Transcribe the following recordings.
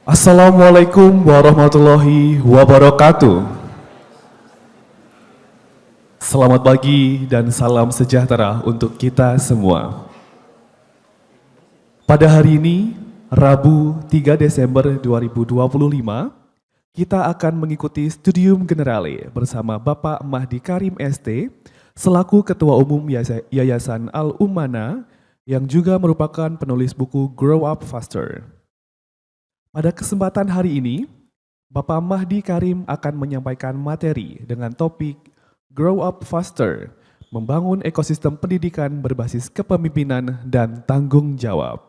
Assalamualaikum warahmatullahi wabarakatuh. Selamat pagi dan salam sejahtera untuk kita semua. Pada hari ini, Rabu 3 Desember 2025, kita akan mengikuti Studium Generale bersama Bapak Mahdi Karim ST, selaku Ketua Umum Yayasan Al-Ummana, yang juga merupakan penulis buku Grow Up Faster. Pada kesempatan hari ini, Bapak Mahdi Karim akan menyampaikan materi dengan topik Grow Up Faster, membangun ekosistem pendidikan berbasis kepemimpinan dan tanggung jawab.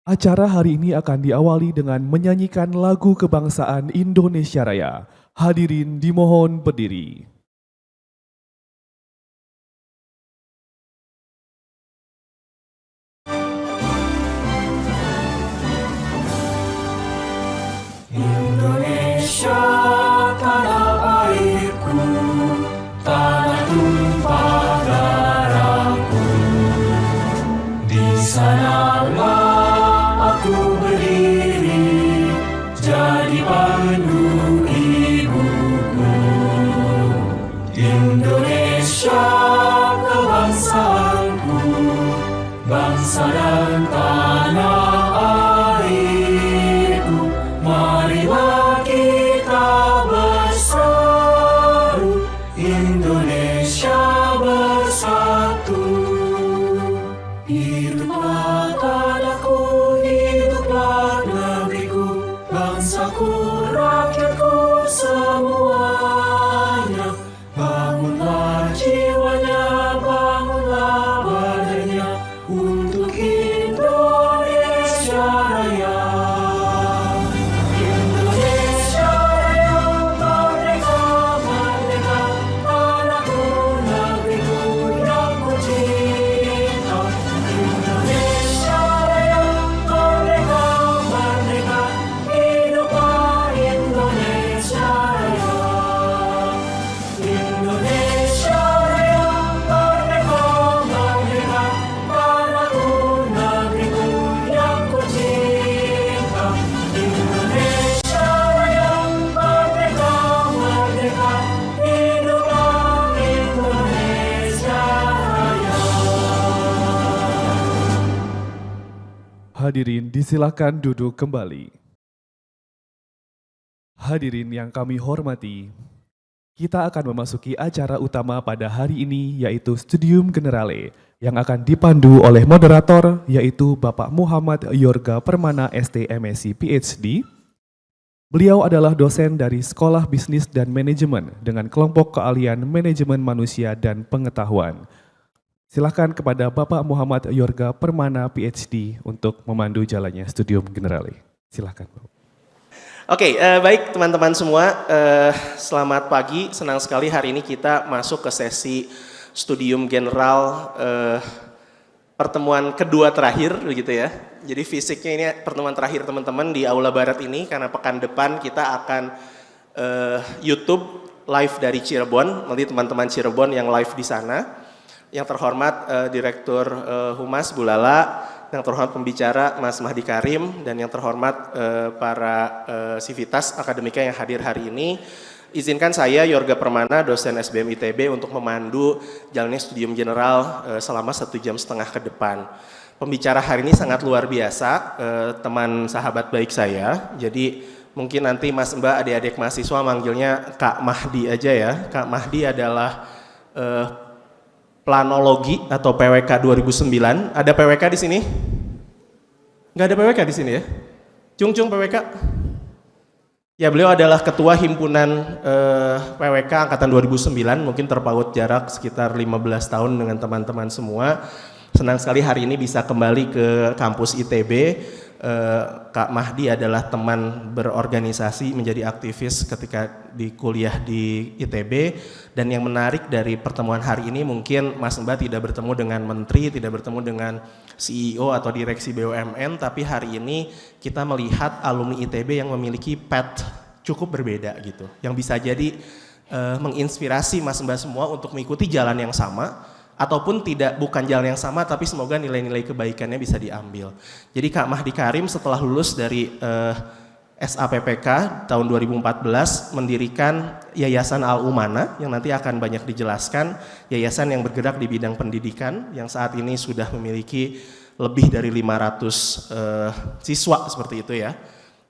Acara hari ini akan diawali dengan menyanyikan lagu kebangsaan Indonesia Raya. Hadirin dimohon berdiri. Indonesia tanah airku, tanah tumpah darahku. Di sanalah aku berdiri, jadi pandu ibuku. Indonesia kebangsaanku, bangsa dan tanah airku. Marilah kita berseru, Indonesia bersatu. Hiduplah tanahku, hiduplah negeriku, bangsaku, rakyatku semuanya. Bangunlah jiwanya, bangunlah badannya, untuk Indonesia Raya. Indonesia Raya, merdeka, merdeka, tanahku, negeriku yang ku cinta. Indonesia Raya, merdeka, merdeka, hiduplah Indonesia Raya. Indonesia Raya, merdeka, merdeka, tanahku, negeriku yang ku cinta. Indonesia Raya, merdeka, merdeka, hiduplah Indonesia Raya. Hadirin disilakan duduk kembali. Hadirin yang kami hormati, kita akan memasuki acara utama pada hari ini, yaitu Studium Generale, yang akan dipandu oleh moderator, yaitu Bapak Muhammad Yorga Permana ST MSc PhD. Beliau adalah dosen dari Sekolah Bisnis dan Manajemen dengan kelompok keahlian Manajemen Manusia dan Pengetahuan. Silakan kepada Bapak Muhammad Yorga Permana PhD untuk memandu jalannya Studium Generale. Silakan. Oke, baik teman-teman semua, selamat pagi. Senang sekali hari ini kita masuk ke sesi Studium General pertemuan kedua terakhir, begitu ya. Jadi fisiknya ini pertemuan terakhir teman-teman di Aula Barat ini, karena pekan depan kita akan YouTube live dari Cirebon. Nanti teman-teman Cirebon yang live di sana. Yang terhormat Direktur Humas Bu Lala, yang terhormat pembicara Mas Mahdi Karim, dan yang terhormat para sivitas akademika yang hadir hari ini. Izinkan saya Yorga Permana, dosen SBM ITB, untuk memandu jalannya Studium General selama 1,5 jam ke depan. Pembicara hari ini sangat luar biasa, teman sahabat baik saya. Jadi mungkin nanti Mas Mbak, adik-adik mahasiswa manggilnya Kak Mahdi aja ya. Kak Mahdi adalah planologi atau PWK 2009. Ada PWK di sini? Nggak ada PWK di sini ya? Cung PWK? Ya, beliau adalah ketua himpunan PWK angkatan 2009, mungkin terpaut jarak sekitar 15 tahun dengan teman-teman semua. Senang sekali hari ini bisa kembali ke kampus ITB. Kak Mahdi adalah teman berorganisasi, menjadi aktivis ketika di kuliah di ITB. Dan yang menarik dari pertemuan hari ini, mungkin Mas Mbak tidak bertemu dengan menteri, tidak bertemu dengan CEO atau direksi BUMN, tapi hari ini kita melihat alumni ITB yang memiliki path cukup berbeda gitu, yang bisa jadi menginspirasi Mas Mbak semua untuk mengikuti jalan yang sama, ataupun bukan jalan yang sama, tapi semoga nilai-nilai kebaikannya bisa diambil. Jadi Kak Mahdi Karim setelah lulus dari SAPPK tahun 2014 mendirikan Yayasan Al-Umana yang nanti akan banyak dijelaskan, yayasan yang bergerak di bidang pendidikan yang saat ini sudah memiliki lebih dari 500 siswa seperti itu ya.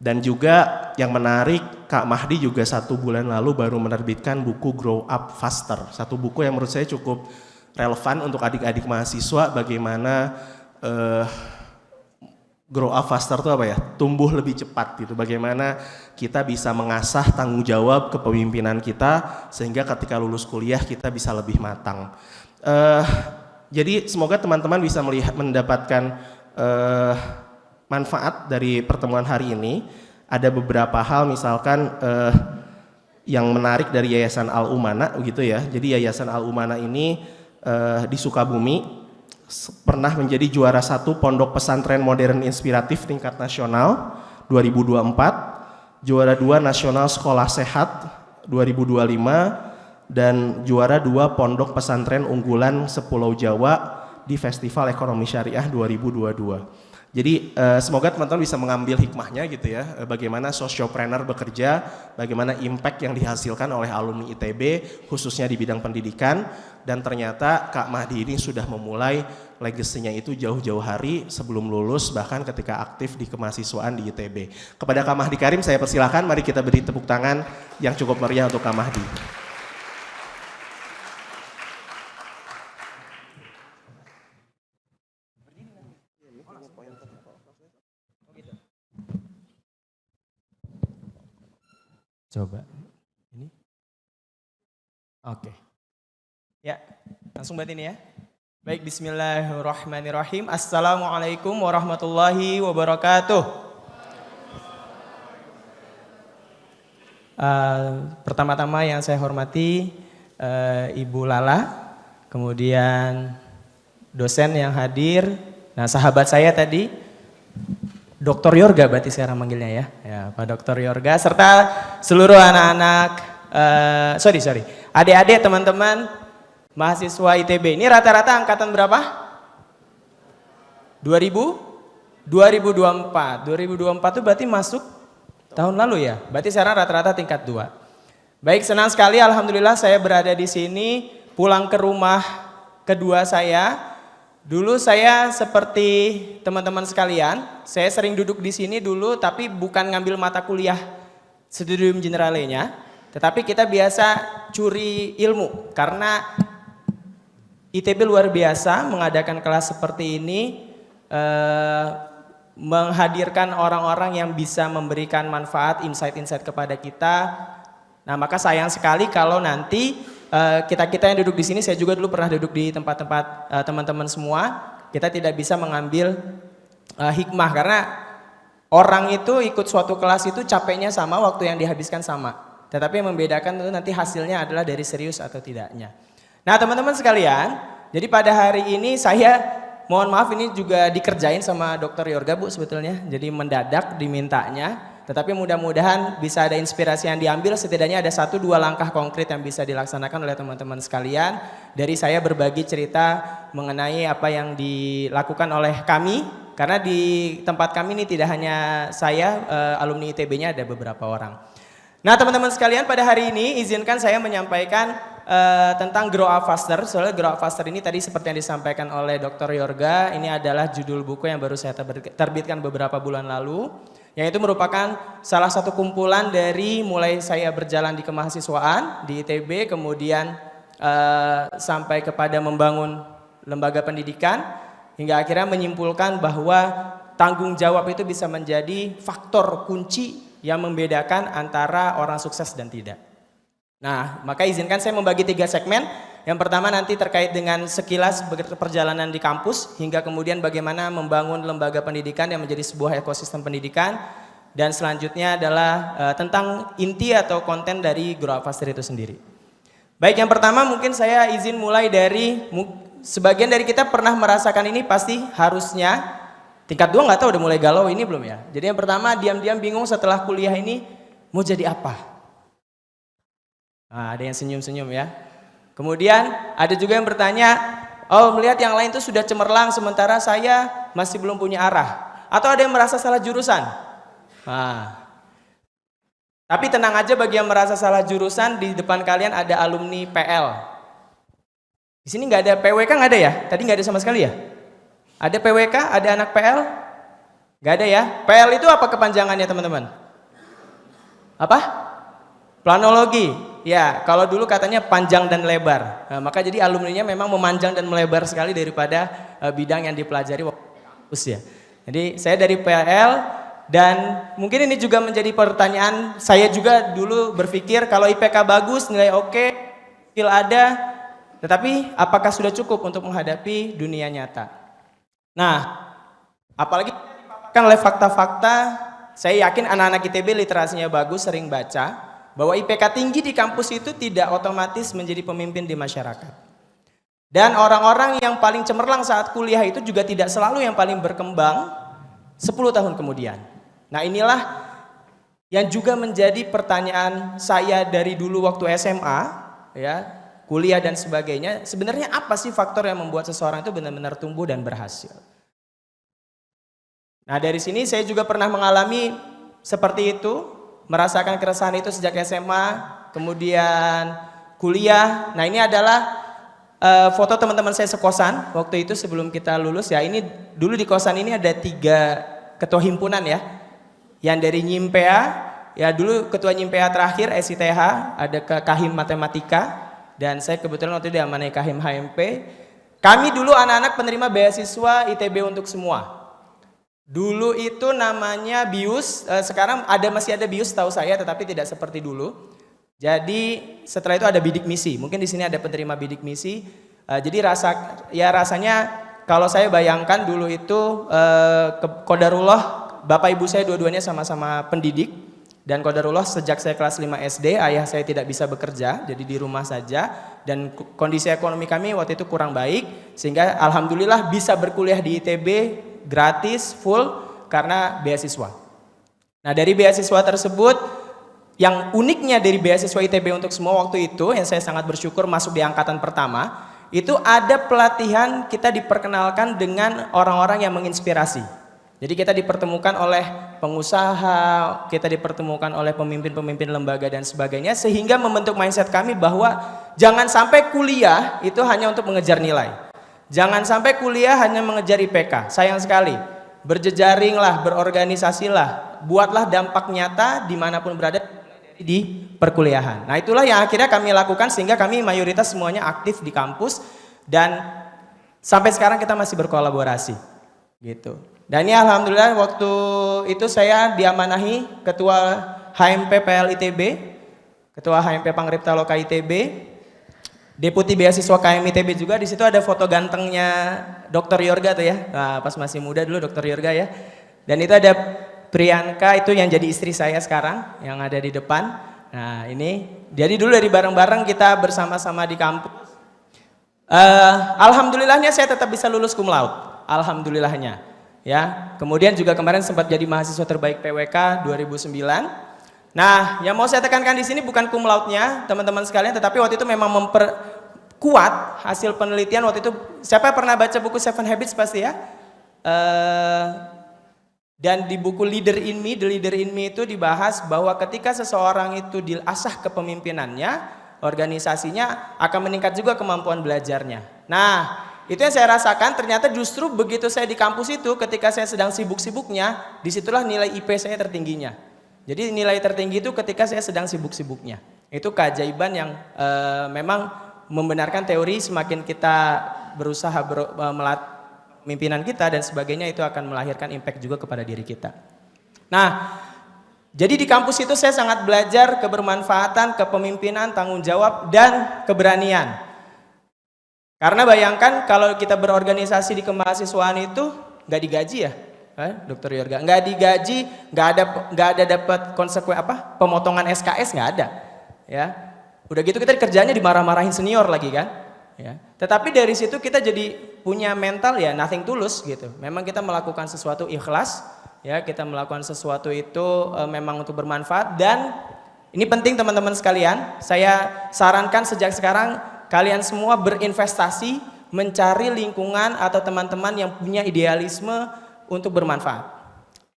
Dan juga yang menarik, Kak Mahdi juga 1 bulan lalu baru menerbitkan buku Grow Up Faster. Satu buku yang menurut saya cukup relevan untuk adik-adik mahasiswa, bagaimana grow up faster itu apa ya? Tumbuh lebih cepat gitu. Bagaimana kita bisa mengasah tanggung jawab kepemimpinan kita sehingga ketika lulus kuliah kita bisa lebih matang. Jadi semoga teman-teman bisa mendapatkan manfaat dari pertemuan hari ini. Ada beberapa hal misalkan yang menarik dari Yayasan Al-Umana gitu ya. Jadi Yayasan Al-Umana ini di Sukabumi pernah menjadi juara 1 Pondok Pesantren Modern Inspiratif tingkat nasional 2024, juara 2 Nasional Sekolah Sehat 2025, dan juara 2 Pondok Pesantren Unggulan Sepulau Jawa di Festival Ekonomi Syariah 2022. Jadi semoga teman-teman bisa mengambil hikmahnya gitu ya, bagaimana sociopreneur bekerja, bagaimana impact yang dihasilkan oleh alumni ITB khususnya di bidang pendidikan, dan ternyata Kak Mahdi ini sudah memulai legasinya itu jauh-jauh hari sebelum lulus, bahkan ketika aktif di kemahasiswaan di ITB. Kepada Kak Mahdi Karim saya persilakan, mari kita beri tepuk tangan yang cukup meriah untuk Kak Mahdi. Coba ini. Oke. Ya, langsung buat ini ya. Baik, bismillahirrahmanirrahim. Assalamualaikum warahmatullahi wabarakatuh. Pertama-tama yang saya hormati Ibu Lala, kemudian dosen yang hadir, nah sahabat saya tadi, Dr. Yorga berarti sekarang manggilnya ya Pak Dr. Yorga, serta seluruh anak-anak, adik-adik teman-teman mahasiswa ITB. Ini rata-rata angkatan berapa? 2024 itu berarti masuk tahun lalu ya, berarti sekarang rata-rata tingkat 2. Baik, senang sekali alhamdulillah saya berada di sini, pulang ke rumah kedua saya. Dulu saya seperti teman-teman sekalian, saya sering duduk di sini dulu tapi bukan ngambil mata kuliah studium generalenya, tetapi kita biasa curi ilmu karena ITB luar biasa mengadakan kelas seperti ini, menghadirkan orang-orang yang bisa memberikan manfaat, insight-insight kepada kita. Nah, maka sayang sekali kalau nanti kita yang duduk di sini, saya juga dulu pernah duduk di tempat-tempat teman-teman semua, kita tidak bisa mengambil hikmah karena orang itu ikut suatu kelas itu capeknya sama, waktu yang dihabiskan sama. Tetapi yang membedakan itu nanti hasilnya adalah dari serius atau tidaknya. Nah, teman-teman sekalian, jadi pada hari ini saya mohon maaf ini juga dikerjain sama Dr. Yorga Bu sebetulnya, jadi mendadak dimintanya. Tetapi mudah-mudahan bisa ada inspirasi yang diambil, setidaknya ada 1-2 langkah konkret yang bisa dilaksanakan oleh teman-teman sekalian. Dari saya berbagi cerita mengenai apa yang dilakukan oleh kami, karena di tempat kami ini tidak hanya saya, alumni ITB-nya ada beberapa orang. Nah teman-teman sekalian, pada hari ini izinkan saya menyampaikan tentang Grow Up Faster. Soalnya Grow Up Faster ini tadi seperti yang disampaikan oleh Dr. Yorga, ini adalah judul buku yang baru saya terbitkan beberapa bulan lalu, yang itu merupakan salah satu kumpulan dari mulai saya berjalan di kemahasiswaan di ITB, kemudian sampai kepada membangun lembaga pendidikan, hingga akhirnya menyimpulkan bahwa tanggung jawab itu bisa menjadi faktor kunci yang membedakan antara orang sukses dan tidak. Nah, maka izinkan saya membagi 3 segmen. Yang pertama nanti terkait dengan sekilas perjalanan di kampus, hingga kemudian bagaimana membangun lembaga pendidikan yang menjadi sebuah ekosistem pendidikan. Dan selanjutnya adalah tentang inti atau konten dari Grow Up Faster itu sendiri. Baik, yang pertama mungkin saya izin mulai dari, sebagian dari kita pernah merasakan ini pasti harusnya, tingkat 2 nggak tahu udah mulai galau ini belum ya. Jadi yang pertama diam-diam bingung setelah kuliah ini mau jadi apa. Nah, ada yang senyum-senyum ya. Kemudian ada juga yang bertanya, Oh, melihat yang lain itu sudah cemerlang sementara saya masih belum punya arah. Atau ada yang merasa salah jurusan? Nah, tapi tenang aja bagi yang merasa salah jurusan, di depan kalian ada alumni PL. Di sini nggak ada PWK, nggak ada ya? Tadi nggak ada sama sekali ya? Ada PWK, ada anak PL? Nggak ada ya? PL itu apa kepanjangannya teman-teman? Apa? Planologi. Ya, kalau dulu katanya panjang dan lebar. Nah, maka jadi alumninya memang memanjang dan melebar sekali daripada bidang yang dipelajari waktu kampus ya. Jadi saya dari PL dan mungkin ini juga menjadi pertanyaan saya juga dulu berpikir kalau IPK bagus, nilai oke, skill ada, tetapi apakah sudah cukup untuk menghadapi dunia nyata? Nah, apalagi dipaparkan oleh fakta-fakta, saya yakin anak-anak ITB literasinya bagus, sering baca, bahwa IPK tinggi di kampus itu tidak otomatis menjadi pemimpin di masyarakat. Dan orang-orang yang paling cemerlang saat kuliah itu juga tidak selalu yang paling berkembang 10 tahun kemudian. Nah inilah yang juga menjadi pertanyaan saya dari dulu waktu SMA, ya, kuliah dan sebagainya. Sebenarnya apa sih faktor yang membuat seseorang itu benar-benar tumbuh dan berhasil? Nah dari sini saya juga pernah mengalami seperti itu, merasakan keresahan itu sejak SMA, kemudian kuliah. Nah ini adalah foto teman-teman saya sekosan waktu itu sebelum kita lulus ya. Ini dulu di kosan ini ada 3 ketua himpunan ya. Yang dari Nyimpea, ya dulu ketua Nyimpea terakhir SITH, ada ke Kahim Matematika, dan saya kebetulan waktu itu diamanai Kahim HMP. Kami dulu anak-anak penerima beasiswa ITB untuk semua. Dulu itu namanya BIUS, sekarang masih ada BIUS tahu saya, tetapi tidak seperti dulu. Jadi setelah itu ada bidik misi, mungkin di sini ada penerima bidik misi. Jadi rasanya kalau saya bayangkan dulu itu qadarullah, bapak ibu saya dua-duanya sama-sama pendidik. Dan qadarullah sejak saya kelas 5 SD, ayah saya tidak bisa bekerja, jadi di rumah saja. Dan kondisi ekonomi kami waktu itu kurang baik, sehingga alhamdulillah bisa berkuliah di ITB gratis, full, karena beasiswa. Nah dari beasiswa tersebut, yang uniknya dari beasiswa ITB untuk semua waktu itu, yang saya sangat bersyukur masuk di angkatan pertama, itu ada pelatihan kita diperkenalkan dengan orang-orang yang menginspirasi. Jadi kita dipertemukan oleh pengusaha, kita dipertemukan oleh pemimpin-pemimpin lembaga dan sebagainya, sehingga membentuk mindset kami bahwa jangan sampai kuliah itu hanya untuk mengejar nilai. Jangan sampai kuliah hanya mengejar IPK, sayang sekali. Berjejaringlah, berorganisasilah, buatlah dampak nyata dimanapun berada di perkuliahan. Nah itulah yang akhirnya kami lakukan sehingga kami mayoritas semuanya aktif di kampus dan sampai sekarang kita masih berkolaborasi. Gitu. Dan ini alhamdulillah waktu itu saya diamanahi Ketua HMP PL ITB, Ketua HMP Pangripta Loka ITB, Deputi Beasiswa KM ITB juga. Di situ ada foto gantengnya Dr. Yorga tuh ya. Nah, pas masih muda dulu Dr. Yorga ya. Dan itu ada Priyanka itu yang jadi istri saya sekarang yang ada di depan. Nah, ini jadi dulu dari bareng-bareng kita bersama-sama di kampus. Alhamdulillahnya saya tetap bisa lulus cum laude. Alhamdulillahnya. Ya. Kemudian juga kemarin sempat jadi mahasiswa terbaik PWK 2009. Nah, yang mau saya tekankan di sini bukan cum laude-nya, teman-teman sekalian, tetapi waktu itu memang memperkuat hasil penelitian waktu itu. Siapa yang pernah baca buku Seven Habits pasti ya? Dan di buku Leader in Me, The Leader in Me itu dibahas bahwa ketika seseorang itu diasah kepemimpinannya, organisasinya akan meningkat juga kemampuan belajarnya. Nah, itu yang saya rasakan, ternyata justru begitu saya di kampus itu, ketika saya sedang sibuk-sibuknya, disitulah nilai IP saya tertingginya. Jadi nilai tertinggi itu ketika saya sedang sibuk-sibuknya. Itu keajaiban yang memang membenarkan teori semakin kita berusaha melatih pemimpinan kita dan sebagainya itu akan melahirkan impact juga kepada diri kita. Nah, jadi di kampus itu saya sangat belajar kebermanfaatan, kepemimpinan, tanggung jawab, dan keberanian. Karena bayangkan kalau kita berorganisasi di kemahasiswaan itu nggak digaji ya. Dokter Yorga, nggak digaji, nggak ada dapat pemotongan SKS nggak ada, ya. Udah gitu kita kerjanya dimarah-marahin senior lagi kan, ya. Tetapi dari situ kita jadi punya mental ya nothing tulus gitu. Memang kita melakukan sesuatu ikhlas, ya kita melakukan sesuatu itu memang untuk bermanfaat dan ini penting teman-teman sekalian. Saya sarankan sejak sekarang kalian semua berinvestasi mencari lingkungan atau teman-teman yang punya idealisme untuk bermanfaat.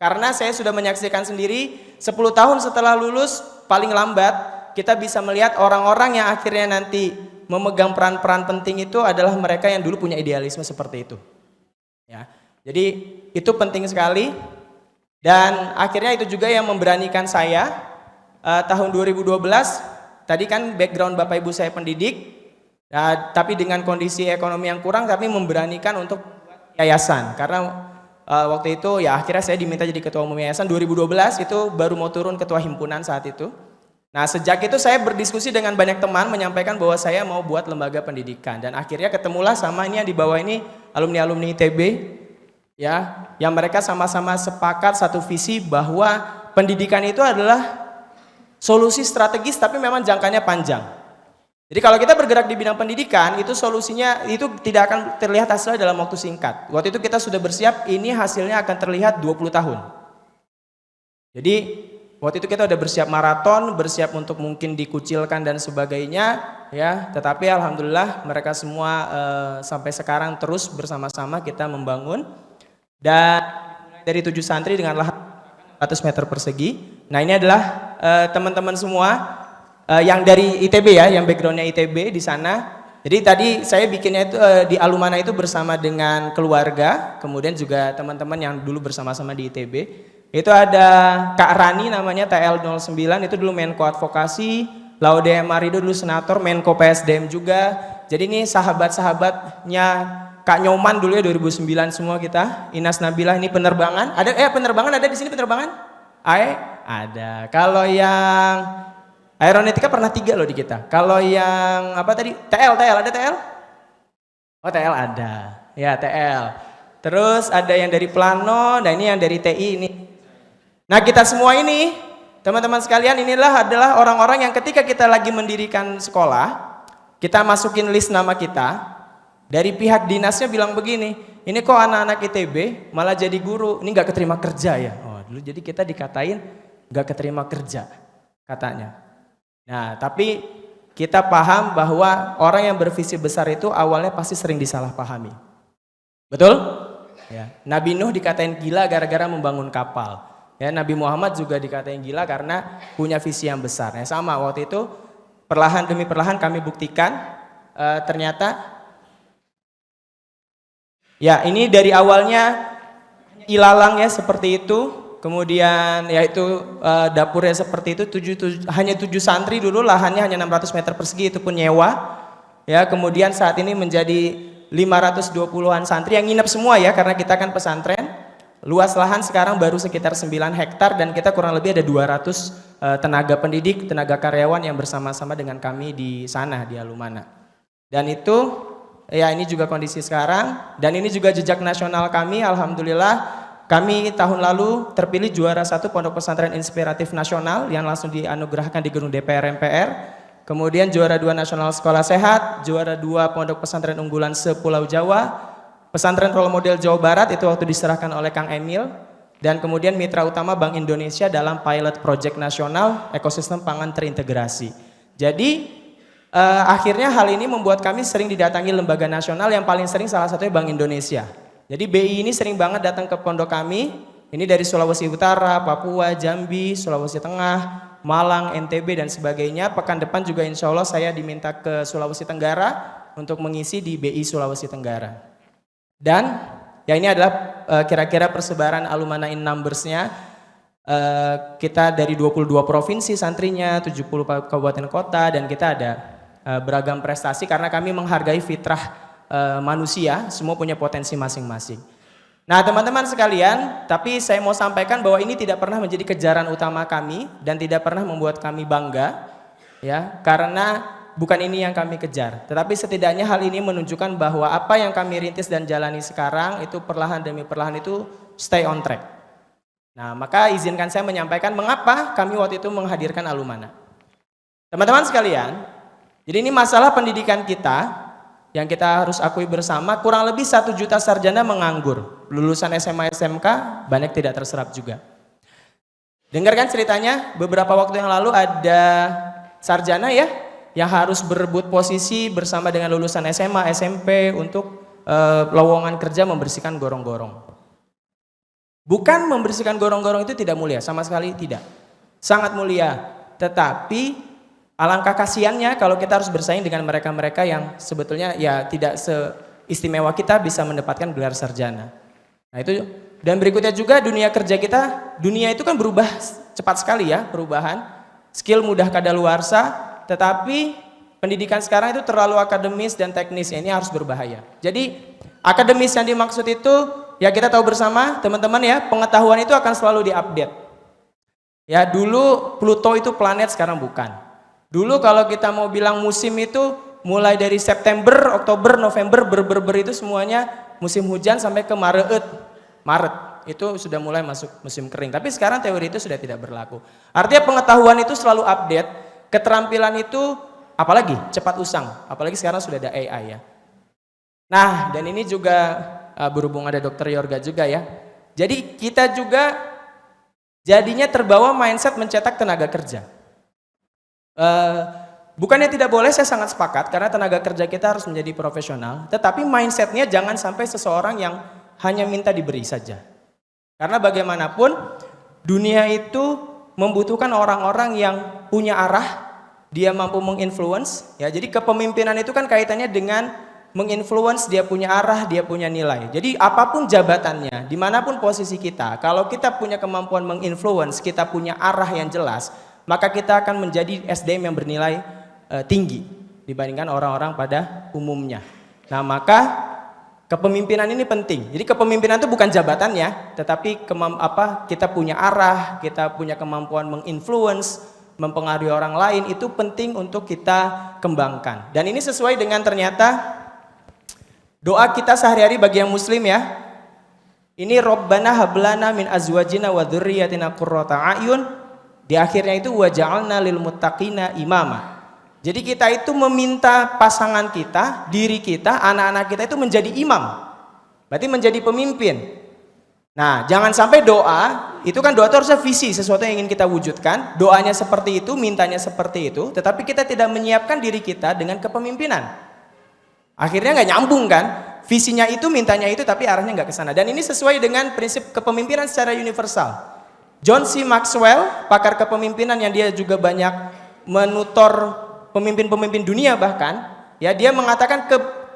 Karena saya sudah menyaksikan sendiri 10 tahun setelah lulus paling lambat kita bisa melihat orang-orang yang akhirnya nanti memegang peran-peran penting itu adalah mereka yang dulu punya idealisme seperti itu. Ya. Jadi itu penting sekali dan akhirnya itu juga yang memberanikan saya tahun 2012 tadi kan background Bapak Ibu saya pendidik. Tapi dengan kondisi ekonomi yang kurang kami memberanikan untuk yayasan karena waktu itu ya akhirnya saya diminta jadi ketua umum yayasan 2012 itu baru mau turun ketua himpunan saat itu. Nah sejak itu saya berdiskusi dengan banyak teman menyampaikan bahwa saya mau buat lembaga pendidikan dan akhirnya ketemulah sama ini yang di bawah ini alumni-alumni ITB ya yang mereka sama-sama sepakat satu visi bahwa pendidikan itu adalah solusi strategis tapi memang jangkanya panjang. Jadi kalau kita bergerak di bidang pendidikan, itu solusinya itu tidak akan terlihat hasilnya dalam waktu singkat. Waktu itu kita sudah bersiap, ini hasilnya akan terlihat 20 tahun. Jadi waktu itu kita udah bersiap maraton, bersiap untuk mungkin dikucilkan dan sebagainya, ya. Tetapi alhamdulillah mereka semua sampai sekarang terus bersama-sama kita membangun. Dan dari 7 santri dengan lahan 100 meter persegi. Nah ini adalah teman-teman semua. Yang dari ITB ya, yang backgroundnya ITB di sana. Jadi tadi saya bikinnya itu di Alumana itu bersama dengan keluarga, kemudian juga teman-teman yang dulu bersama-sama di ITB. Itu ada Kak Rani namanya TL09 itu dulu Menko Advokasi, Laude Marido dulu Senator, Menko PSDM juga. Jadi ini sahabat-sahabatnya Kak Nyoman dulu ya 2009 semua kita. Inas Nabilah ini penerbangan. Ada penerbangan ada di sini penerbangan? Ada. Kalau yang aeronautika pernah 3 loh di kita. Kalau yang apa tadi? TL ada TL? Oh TL ada. Ya TL. Terus ada yang dari Plano, nah ini yang dari TI ini. Nah kita semua ini, teman-teman sekalian inilah adalah orang-orang yang ketika kita lagi mendirikan sekolah, kita masukin list nama kita, dari pihak dinasnya bilang begini, ini kok anak-anak ITB malah jadi guru, ini gak keterima kerja ya. Oh dulu jadi kita dikatain gak keterima kerja katanya. Nah, tapi kita paham bahwa orang yang bervisi besar itu awalnya pasti sering disalahpahami. Betul? Ya. Nabi Nuh dikatain gila gara-gara membangun kapal. Ya, Nabi Muhammad juga dikatain gila karena punya visi yang besar. Ya, sama waktu itu perlahan demi perlahan kami buktikan ternyata ya ini dari awalnya ilalang ya seperti itu. Kemudian yaitu dapurnya seperti itu hanya 7 santri dulu lahannya hanya 600 meter persegi itu pun nyewa ya kemudian saat ini menjadi 520-an santri yang nginep semua ya karena kita kan pesantren luas lahan sekarang baru sekitar 9 hektar dan kita kurang lebih ada 200 tenaga pendidik, tenaga karyawan yang bersama-sama dengan kami di sana di Alumana dan itu ya ini juga kondisi sekarang dan ini juga jejak nasional kami alhamdulillah. Kami tahun lalu terpilih juara 1 Pondok Pesantren Inspiratif Nasional yang langsung dianugerahkan di gedung DPR MPR. Kemudian juara 2 Nasional Sekolah Sehat, juara 2 Pondok Pesantren Unggulan se-Pulau Jawa, Pesantren Role Model Jawa Barat itu waktu diserahkan oleh Kang Emil. Dan kemudian mitra utama Bank Indonesia dalam pilot project nasional ekosistem pangan terintegrasi. Jadi akhirnya hal ini membuat kami sering didatangi lembaga nasional yang paling sering salah satunya Bank Indonesia. Jadi BI ini sering banget datang ke pondok kami, ini dari Sulawesi Utara, Papua, Jambi, Sulawesi Tengah, Malang, NTB dan sebagainya. Pekan depan juga insya Allah saya diminta ke Sulawesi Tenggara untuk mengisi di BI Sulawesi Tenggara. Dan ya ini adalah kira-kira persebaran alumni in numbers-nya. Kita dari 22 provinsi santrinya, 70 kabupaten kota dan kita ada beragam prestasi karena kami menghargai fitrah manusia, semua punya potensi masing-masing. Nah teman-teman sekalian, tapi saya mau sampaikan bahwa ini tidak pernah menjadi kejaran utama kami dan tidak pernah membuat kami bangga, ya, karena bukan ini yang kami kejar. Tetapi setidaknya hal ini menunjukkan bahwa apa yang kami rintis dan jalani sekarang itu perlahan demi perlahan itu stay on track. Nah maka izinkan saya menyampaikan mengapa kami waktu itu menghadirkan Alumana. Teman-teman sekalian, jadi ini masalah pendidikan kita. Yang kita harus akui bersama, kurang lebih 1 juta sarjana menganggur. Lulusan SMA SMK banyak tidak terserap juga. Dengarkan ceritanya, beberapa waktu yang lalu ada sarjana ya, yang harus berebut posisi bersama dengan lulusan SMA, SMP untuk lowongan kerja membersihkan gorong-gorong. Bukan membersihkan gorong-gorong itu tidak mulia, sama sekali tidak. Sangat mulia, tetapi alangkah kasihannya kalau kita harus bersaing dengan mereka-mereka yang sebetulnya ya tidak seistimewa kita bisa mendapatkan gelar sarjana. Nah itu, dan berikutnya juga dunia kerja kita, dunia itu kan berubah cepat sekali ya, perubahan. Skill mudah kadaluarsa, tetapi pendidikan sekarang itu terlalu akademis dan teknis, ya, ini harus berbahaya. Jadi akademis yang dimaksud itu, ya kita tahu bersama teman-teman ya, pengetahuan itu akan selalu diupdate. Ya dulu Pluto itu planet, sekarang bukan. Dulu kalau kita mau bilang musim itu mulai dari September, Oktober, November, ber itu semuanya musim hujan sampai ke Maret itu sudah mulai masuk musim kering. Tapi sekarang teori itu sudah tidak berlaku. Artinya pengetahuan itu selalu update, keterampilan itu apalagi cepat usang, apalagi sekarang sudah ada AI ya. Nah dan ini juga berhubung ada Dr. Yorga juga ya. Jadi kita juga jadinya terbawa mindset mencetak tenaga kerja. Bukannya tidak boleh, saya sangat sepakat karena tenaga kerja kita harus menjadi profesional. Tetapi mindsetnya jangan sampai seseorang yang hanya minta diberi saja. Karena bagaimanapun dunia itu membutuhkan orang-orang yang punya arah, dia mampu menginfluence. Ya, jadi kepemimpinan itu kan kaitannya dengan menginfluence, dia punya arah, dia punya nilai. Jadi apapun jabatannya, dimanapun posisi kita, kalau kita punya kemampuan menginfluence, kita punya arah yang jelas, maka kita akan menjadi SDM yang bernilai tinggi dibandingkan orang-orang pada umumnya. Nah maka kepemimpinan ini penting. Jadi kepemimpinan itu bukan jabatannya, tetapi kita punya arah, kita punya kemampuan menginfluence, mempengaruhi orang lain, itu penting untuk kita kembangkan. Dan ini sesuai dengan ternyata doa kita sehari-hari bagi yang muslim ya. Ini Rabbana hablana min azwajina wa dzurriyyatina qurrata a'yun. Di akhirnya itu waja'alna lil muttaqina imama. Jadi kita itu meminta pasangan kita, diri kita, anak-anak kita itu menjadi imam. Berarti menjadi pemimpin. Nah, jangan sampai doa, itu kan doa itu harusnya visi, sesuatu yang ingin kita wujudkan. Doanya seperti itu, mintanya seperti itu, tetapi kita tidak menyiapkan diri kita dengan kepemimpinan. Akhirnya nggak nyambung kan, visinya itu, mintanya itu, tapi arahnya nggak ke sana. Dan ini sesuai dengan prinsip kepemimpinan secara universal. John C. Maxwell, pakar kepemimpinan yang dia juga banyak menutor pemimpin-pemimpin dunia bahkan, ya dia mengatakan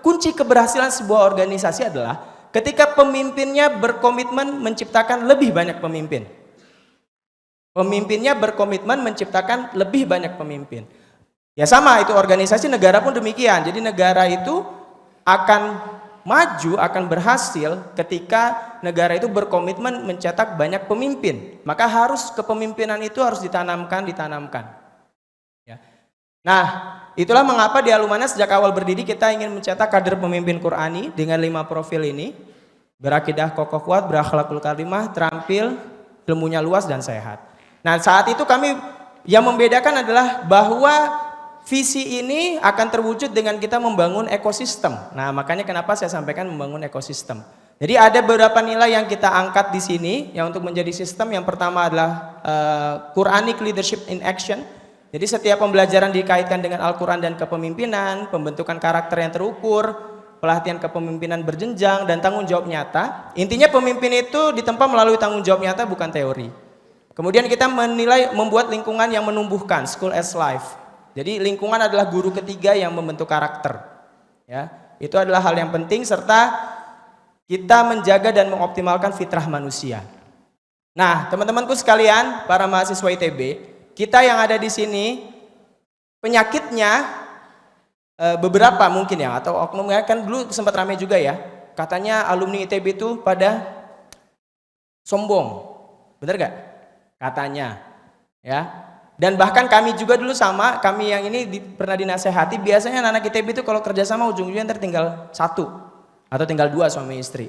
kunci keberhasilan sebuah organisasi adalah ketika pemimpinnya berkomitmen menciptakan lebih banyak pemimpin. Pemimpinnya berkomitmen menciptakan lebih banyak pemimpin. Ya sama, itu organisasi, negara pun demikian. Jadi negara itu akan maju, akan berhasil ketika negara itu berkomitmen mencetak banyak pemimpin. Maka kepemimpinan itu harus ditanamkan. Ya. Nah, itulah mengapa di Alumana sejak awal berdiri kita ingin mencetak kader pemimpin Qurani dengan 5 profil ini. Berakidah kokoh kuat, berakhlakul karimah, terampil, ilmunya luas dan sehat. Nah saat itu yang membedakan adalah bahwa visi ini akan terwujud dengan kita membangun ekosistem. Nah, makanya kenapa saya sampaikan membangun ekosistem. Jadi ada beberapa nilai yang kita angkat di sini yang untuk menjadi sistem. Yang pertama adalah Quranic Leadership in Action. Jadi setiap pembelajaran dikaitkan dengan Al-Quran dan kepemimpinan, pembentukan karakter yang terukur, pelatihan kepemimpinan berjenjang, dan tanggung jawab nyata. Intinya pemimpin itu ditempa melalui tanggung jawab nyata, bukan teori. Kemudian kita membuat lingkungan yang menumbuhkan, school as life. Jadi lingkungan adalah guru ketiga yang membentuk karakter. Ya, itu adalah hal yang penting, serta kita menjaga dan mengoptimalkan fitrah manusia. Nah, teman-temanku sekalian, para mahasiswa ITB, kita yang ada di sini penyakitnya beberapa mungkin ya, atau oknumnya kan dulu sempat ramai juga ya. Katanya alumni ITB itu pada sombong, bener gak? Katanya, ya. Dan bahkan kami juga dulu sama, kami yang ini pernah dinasehati, biasanya anak ITB itu kalau kerjasama ujung-ujungnya ntar tinggal 1 atau tinggal 2 suami istri.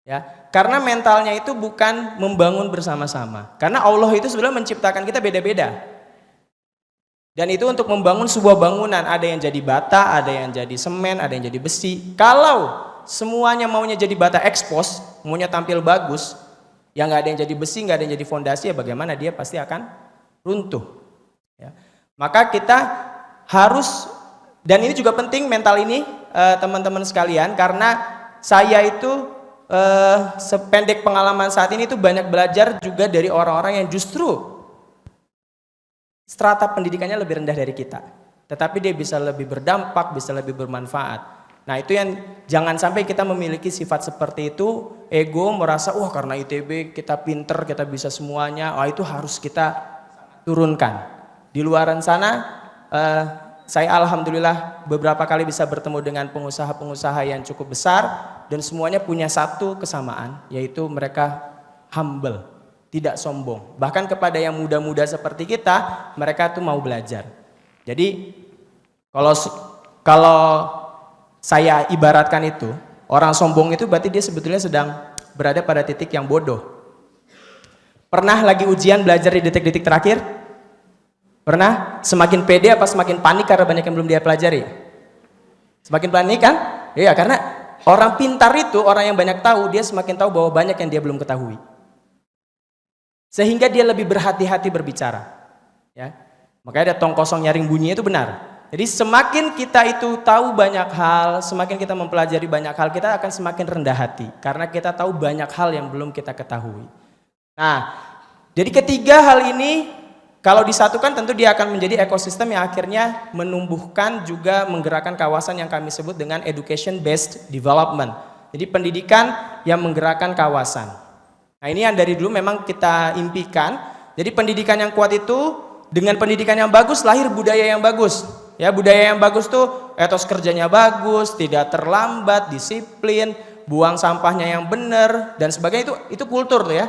Ya, karena mentalnya itu bukan membangun bersama-sama. Karena Allah itu sebenarnya menciptakan kita beda-beda. Dan itu untuk membangun sebuah bangunan, ada yang jadi bata, ada yang jadi semen, ada yang jadi besi. Kalau semuanya maunya jadi bata ekspos, maunya tampil bagus, ya nggak ada yang jadi besi, nggak ada yang jadi fondasi, ya bagaimana dia pasti akan runtuh. Ya. Maka kita harus, dan ini juga penting mental ini teman-teman sekalian, karena saya itu sependek pengalaman saat ini itu banyak belajar juga dari orang-orang yang justru strata pendidikannya lebih rendah dari kita, tetapi dia bisa lebih berdampak, bisa lebih bermanfaat. Nah itu yang jangan sampai kita memiliki sifat seperti itu, ego, merasa wah karena ITB kita pinter, kita bisa semuanya, itu harus kita turunkan. Di luaran sana saya alhamdulillah beberapa kali bisa bertemu dengan pengusaha-pengusaha yang cukup besar dan semuanya punya satu kesamaan, yaitu mereka humble, tidak sombong. Bahkan kepada yang muda-muda seperti kita, mereka tuh mau belajar. Jadi kalau saya ibaratkan itu, orang sombong itu berarti dia sebetulnya sedang berada pada titik yang bodoh. Pernah lagi ujian belajar di detik-detik terakhir? Pernah? Semakin pede apa semakin panik karena banyak yang belum dia pelajari? Semakin panik kan? Iya, karena orang pintar itu, orang yang banyak tahu, dia semakin tahu bahwa banyak yang dia belum ketahui. Sehingga dia lebih berhati-hati berbicara. Ya. Makanya ada tong kosong nyaring bunyinya itu benar. Jadi semakin kita itu tahu banyak hal, semakin kita mempelajari banyak hal, kita akan semakin rendah hati. Karena kita tahu banyak hal yang belum kita ketahui. Nah, jadi ketiga hal ini, kalau disatukan tentu dia akan menjadi ekosistem yang akhirnya menumbuhkan juga menggerakkan kawasan yang kami sebut dengan education based development. Jadi pendidikan yang menggerakkan kawasan. Nah ini yang dari dulu memang kita impikan. Jadi pendidikan yang kuat itu, dengan pendidikan yang bagus lahir budaya yang bagus. Ya, budaya yang bagus tuh etos kerjanya bagus, tidak terlambat, disiplin, buang sampahnya yang benar dan sebagainya, itu kultur tuh ya.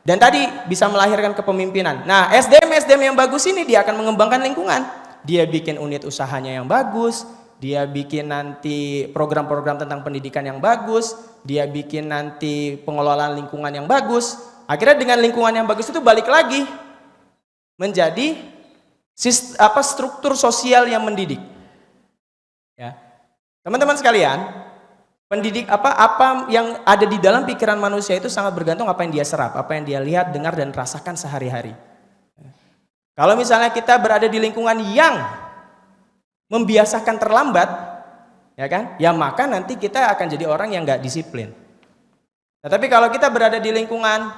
Dan tadi bisa melahirkan kepemimpinan. Nah, SDM yang bagus ini dia akan mengembangkan lingkungan. Dia bikin unit usahanya yang bagus, dia bikin nanti program-program tentang pendidikan yang bagus, dia bikin nanti pengelolaan lingkungan yang bagus. Akhirnya dengan lingkungan yang bagus itu balik lagi menjadi struktur sosial yang mendidik. Ya. Teman-teman sekalian, apa yang ada di dalam pikiran manusia itu sangat bergantung apa yang dia serap, apa yang dia lihat, dengar dan rasakan sehari-hari. Kalau misalnya kita berada di lingkungan yang membiasakan terlambat, ya kan? Ya maka nanti kita akan jadi orang yang nggak disiplin. Nah, tapi kalau kita berada di lingkungan,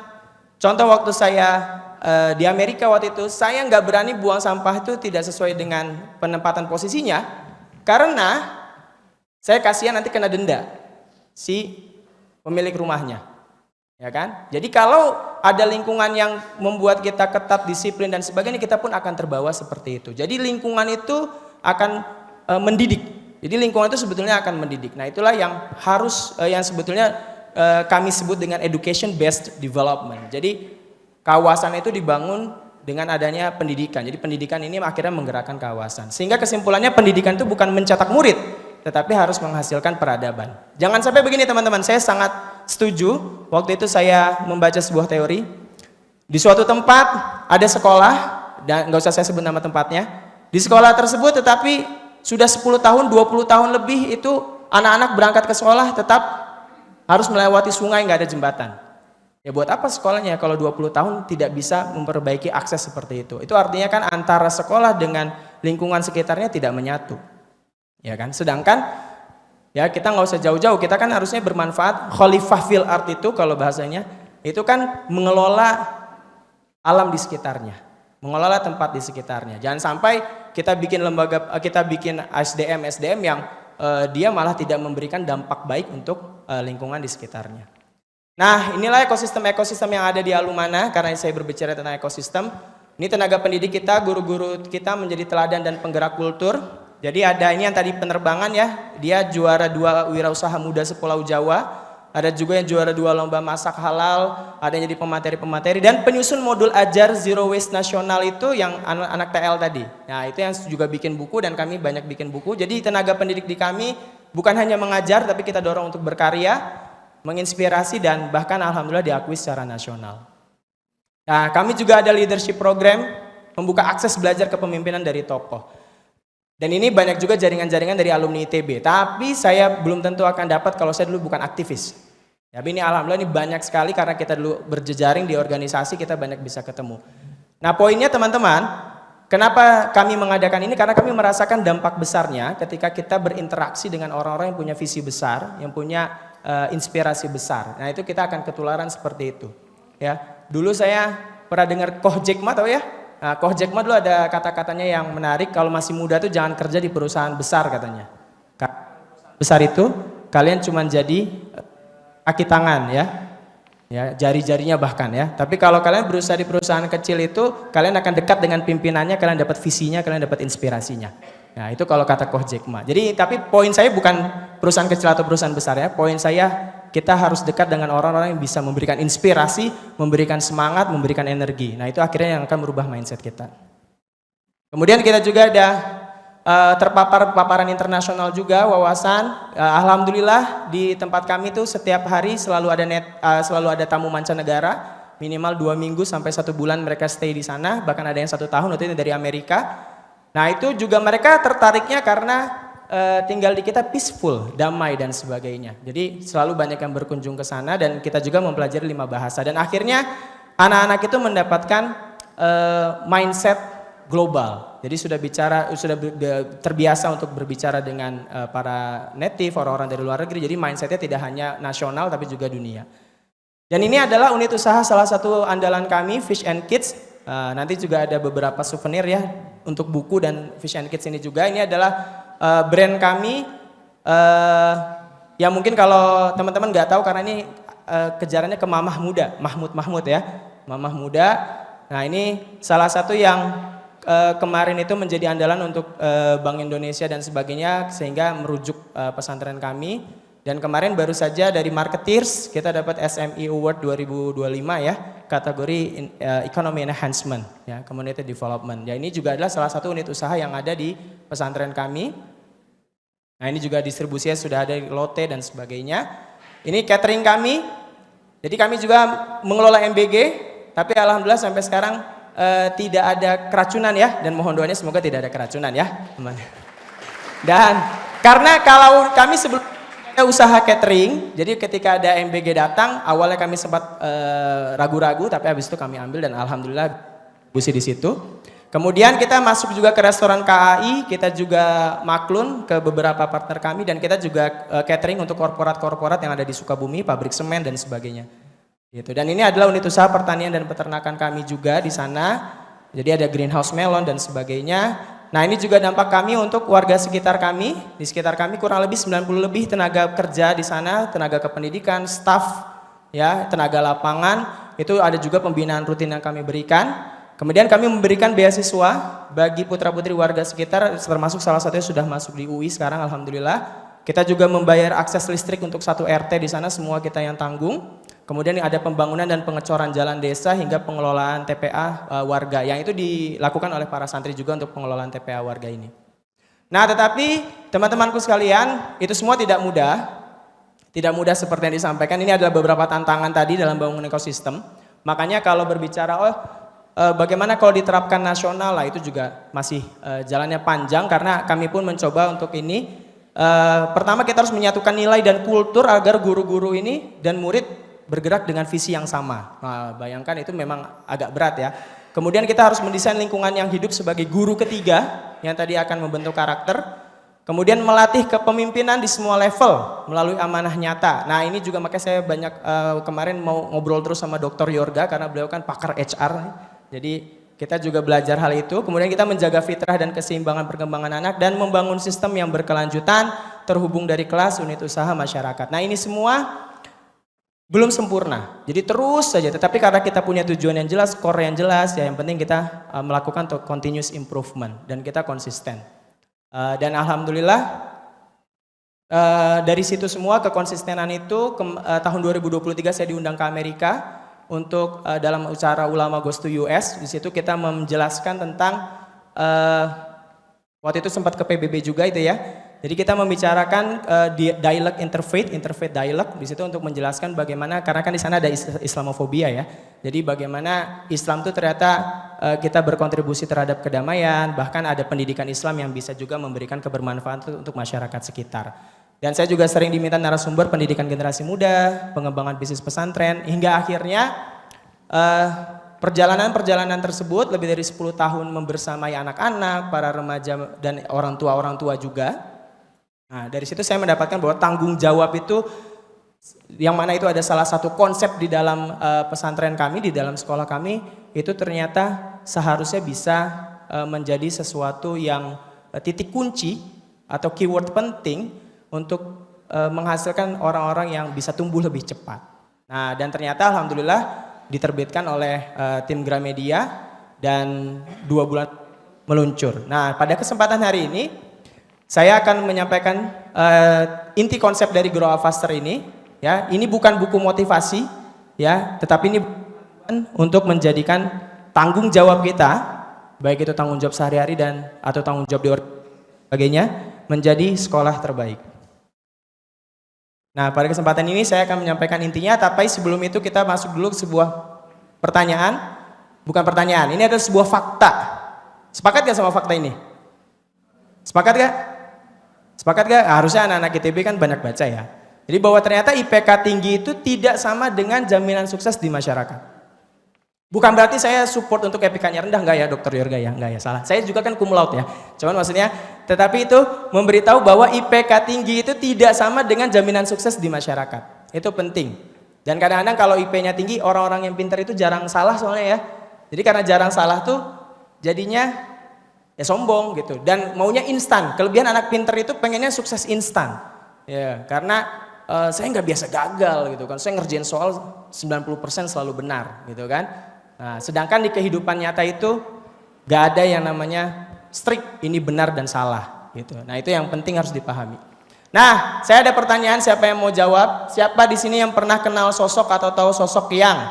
contoh waktu saya di Amerika waktu itu, saya nggak berani buang sampah itu tidak sesuai dengan penempatan posisinya, karena saya kasihan nanti kena denda si pemilik rumahnya, ya kan? Jadi kalau ada lingkungan yang membuat kita ketat, disiplin dan sebagainya, kita pun akan terbawa seperti itu. Jadi lingkungan itu akan mendidik. Jadi lingkungan itu sebetulnya akan mendidik. Nah itulah yang harus yang sebetulnya kami sebut dengan education based development. Jadi kawasan itu dibangun dengan adanya pendidikan. Jadi pendidikan ini akhirnya menggerakkan kawasan. Sehingga kesimpulannya pendidikan itu bukan mencetak murid, tetapi harus menghasilkan peradaban. Jangan sampai begini teman-teman, saya sangat setuju. Waktu itu saya membaca sebuah teori. Di suatu tempat ada sekolah, dan nggak usah saya sebut nama tempatnya. Di sekolah tersebut tetapi sudah 10 tahun, 20 tahun lebih itu anak-anak berangkat ke sekolah tetap harus melewati sungai, nggak ada jembatan. Ya buat apa sekolahnya kalau 20 tahun tidak bisa memperbaiki akses seperti itu? Itu artinya kan antara sekolah dengan lingkungan sekitarnya tidak menyatu. Ya kan? Sedangkan ya kita nggak usah jauh-jauh, kita kan harusnya bermanfaat. Khalifah fil art itu kalau bahasanya, itu kan mengelola alam di sekitarnya, mengelola tempat di sekitarnya. Jangan sampai kita bikin lembaga, kita bikin SDM yang dia malah tidak memberikan dampak baik untuk lingkungan di sekitarnya. Nah inilah ekosistem yang ada di Alumana. Karena saya berbicara tentang ekosistem, ini tenaga pendidik kita, guru-guru kita menjadi teladan dan penggerak kultur. Jadi ada ini yang tadi penerbangan ya, dia juara 2 wirausaha muda sepulau Jawa. Ada juga yang juara 2 lomba masak halal, ada yang jadi pemateri-pemateri, dan penyusun modul ajar Zero Waste Nasional itu yang anak TL tadi. Nah itu yang juga bikin buku, dan kami banyak bikin buku. Jadi tenaga pendidik di kami bukan hanya mengajar, tapi kita dorong untuk berkarya, menginspirasi, dan bahkan alhamdulillah diakui secara nasional. Nah kami juga ada leadership program, membuka akses belajar kepemimpinan dari tokoh. Dan ini banyak juga jaringan-jaringan dari alumni ITB. Tapi saya belum tentu akan dapat kalau saya dulu bukan aktivis. Tapi ini alhamdulillah ini banyak sekali karena kita dulu berjejaring di organisasi, kita banyak bisa ketemu. Nah poinnya teman-teman, Kenapa kami mengadakan ini? Karena kami merasakan dampak besarnya ketika kita berinteraksi dengan orang-orang yang punya visi besar, yang punya inspirasi besar. Nah itu kita akan ketularan seperti itu. Ya, dulu saya pernah dengar Koh Jack Ma, tahu ya? Nah, Koh Jack Ma dulu ada kata-katanya yang menarik. Kalau masih muda tuh jangan kerja di perusahaan besar katanya. Besar itu kalian cuma jadi kaki tangan ya. Ya, jari-jarinya bahkan ya. Tapi kalau kalian berusaha di perusahaan kecil itu, kalian akan dekat dengan pimpinannya, kalian dapat visinya, kalian dapat inspirasinya. Nah, itu kalau kata Koh Jack Ma. Jadi, tapi poin saya bukan perusahaan kecil atau perusahaan besar ya. Poin saya, kita harus dekat dengan orang-orang yang bisa memberikan inspirasi, memberikan semangat, memberikan energi. Nah, itu akhirnya yang akan merubah mindset kita. Kemudian kita juga ada terpapar paparan internasional juga, wawasan. Alhamdulillah di tempat kami tuh setiap hari selalu ada tamu mancanegara, minimal 2 minggu sampai 1 bulan mereka stay di sana, bahkan ada yang 1 tahun waktu itu dari Amerika. Nah itu juga mereka tertariknya karena tinggal di kita peaceful, damai dan sebagainya. Jadi selalu banyak yang berkunjung ke sana dan kita juga mempelajari 5 bahasa dan akhirnya anak-anak itu mendapatkan mindset global. Jadi sudah terbiasa untuk berbicara dengan para native, orang-orang dari luar negeri. Jadi mindsetnya tidak hanya nasional tapi juga dunia. Dan ini adalah unit usaha salah satu andalan kami, Fish and Kids. Nanti juga ada beberapa souvenir ya untuk buku dan Fish and Kids ini juga. Ini adalah brand kami. Ya mungkin kalau teman-teman nggak tahu karena ini kejarannya ke Mamah Muda, Mahmud ya, Mamah Muda. Nah ini salah satu yang kemarin itu menjadi andalan untuk Bank Indonesia dan sebagainya sehingga merujuk pesantren kami dan kemarin baru saja dari Marketeers kita dapat SME Award 2025 ya kategori Economy Enhancement ya Community Development ya ini juga adalah salah satu unit usaha yang ada di pesantren kami. Nah ini juga distribusinya sudah ada di Lotte dan sebagainya. Ini catering kami, jadi kami juga mengelola MBG tapi alhamdulillah sampai sekarang tidak ada keracunan ya dan mohon doanya semoga tidak ada keracunan ya teman. Dan karena kalau kami sebelum ada usaha catering jadi ketika ada MBG datang awalnya kami sempat ragu-ragu tapi habis itu kami ambil dan alhamdulillah busi di situ. Kemudian kita masuk juga ke restoran KAI, kita juga maklun ke beberapa partner kami dan kita juga catering untuk korporat-korporat yang ada di Sukabumi, pabrik semen dan sebagainya. Gitu. Dan ini adalah unit usaha pertanian dan peternakan kami juga di sana. Jadi ada greenhouse melon dan sebagainya. Nah ini juga dampak kami untuk warga sekitar kami. Di sekitar kami kurang lebih 90 lebih tenaga kerja di sana, tenaga kependidikan, staff, ya, tenaga lapangan. Itu ada juga pembinaan rutin yang kami berikan. Kemudian kami memberikan beasiswa bagi putra-putri warga sekitar, termasuk salah satunya sudah masuk di UI sekarang alhamdulillah. Kita juga membayar akses listrik untuk 1 RT di sana, semua kita yang tanggung. Kemudian ada pembangunan dan pengecoran jalan desa hingga pengelolaan TPA warga yang itu dilakukan oleh para santri juga untuk pengelolaan TPA warga ini. Nah tetapi teman-temanku sekalian itu semua tidak mudah seperti yang disampaikan. Ini adalah beberapa tantangan tadi dalam bangun ekosistem. Makanya kalau berbicara bagaimana kalau diterapkan nasional lah itu juga masih jalannya panjang karena kami pun mencoba untuk ini. Pertama kita harus menyatukan nilai dan kultur agar guru-guru ini dan murid bergerak dengan visi yang sama. Nah, bayangkan itu memang agak berat ya. Kemudian kita harus mendesain lingkungan yang hidup sebagai guru ketiga yang tadi akan membentuk karakter. Kemudian melatih kepemimpinan di semua level melalui amanah nyata. Nah ini juga makanya saya banyak kemarin mau ngobrol terus sama Dr. Yorga karena beliau kan pakar HR. Jadi kita juga belajar hal itu. Kemudian kita menjaga fitrah dan keseimbangan perkembangan anak dan membangun sistem yang berkelanjutan terhubung dari kelas, unit usaha, masyarakat. Nah ini semua belum sempurna, jadi terus saja. Tetapi karena kita punya tujuan yang jelas, core yang jelas, ya yang penting kita melakukan continuous improvement dan kita konsisten. Dan alhamdulillah dari situ semua kekonsistenan itu tahun 2023 saya diundang ke Amerika untuk dalam acara Ulama Goes to US. Di situ kita menjelaskan tentang waktu itu sempat ke PBB juga itu ya. Jadi kita membicarakan dialog interfaith dialog di situ untuk menjelaskan bagaimana karena kan di sana ada Islamofobia ya. Jadi bagaimana Islam itu ternyata kita berkontribusi terhadap kedamaian, bahkan ada pendidikan Islam yang bisa juga memberikan kebermanfaatan untuk masyarakat sekitar. Dan saya juga sering diminta narasumber pendidikan generasi muda, pengembangan bisnis pesantren, hingga akhirnya perjalanan-perjalanan tersebut lebih dari 10 tahun membersamai anak-anak, para remaja dan orang tua juga. Nah, dari situ saya mendapatkan bahwa tanggung jawab itu yang mana itu ada salah satu konsep di dalam pesantren kami, di dalam sekolah kami, itu ternyata seharusnya bisa menjadi sesuatu yang titik kunci atau keyword penting untuk menghasilkan orang-orang yang bisa tumbuh lebih cepat. Nah, dan ternyata alhamdulillah diterbitkan oleh tim Gramedia dan 2 bulan meluncur. Nah, pada kesempatan hari ini saya akan menyampaikan inti konsep dari Grow Up Faster ini. Ya, ini bukan buku motivasi, ya, tetapi ini untuk menjadikan tanggung jawab kita, baik itu tanggung jawab sehari-hari dan atau tanggung jawab di sebagainya, menjadi sekolah terbaik. Nah, pada kesempatan ini saya akan menyampaikan intinya, tapi sebelum itu kita masuk dulu ke sebuah pertanyaan. Bukan pertanyaan, ini adalah sebuah fakta. Sepakat gak sama fakta ini? Sepakat gak? Sepakat gak? Harusnya anak-anak ITB kan banyak baca ya. Jadi bahwa ternyata IPK tinggi itu tidak sama dengan jaminan sukses di masyarakat. Bukan berarti saya support untuk IPK-nya rendah, enggak ya Dr. Yorga ya, enggak ya, salah. Saya juga kan cum laude ya. Cuman maksudnya, tetapi itu memberitahu bahwa IPK tinggi itu tidak sama dengan jaminan sukses di masyarakat. Itu penting. Dan kadang-kadang kalau IP-nya tinggi, orang-orang yang pintar itu jarang salah soalnya ya. Jadi karena jarang salah tuh jadinya ya sombong gitu. Dan maunya instan. Kelebihan anak pintar itu pengennya sukses instan. Ya, karena saya nggak biasa gagal gitu kan. Saya ngerjain soal 90% selalu benar gitu kan. Nah, sedangkan di kehidupan nyata itu gak ada yang namanya strict ini benar dan salah gitu. Nah, itu yang penting harus dipahami. Nah, saya ada pertanyaan, siapa yang mau jawab? Siapa di sini yang pernah kenal sosok atau tahu sosok yang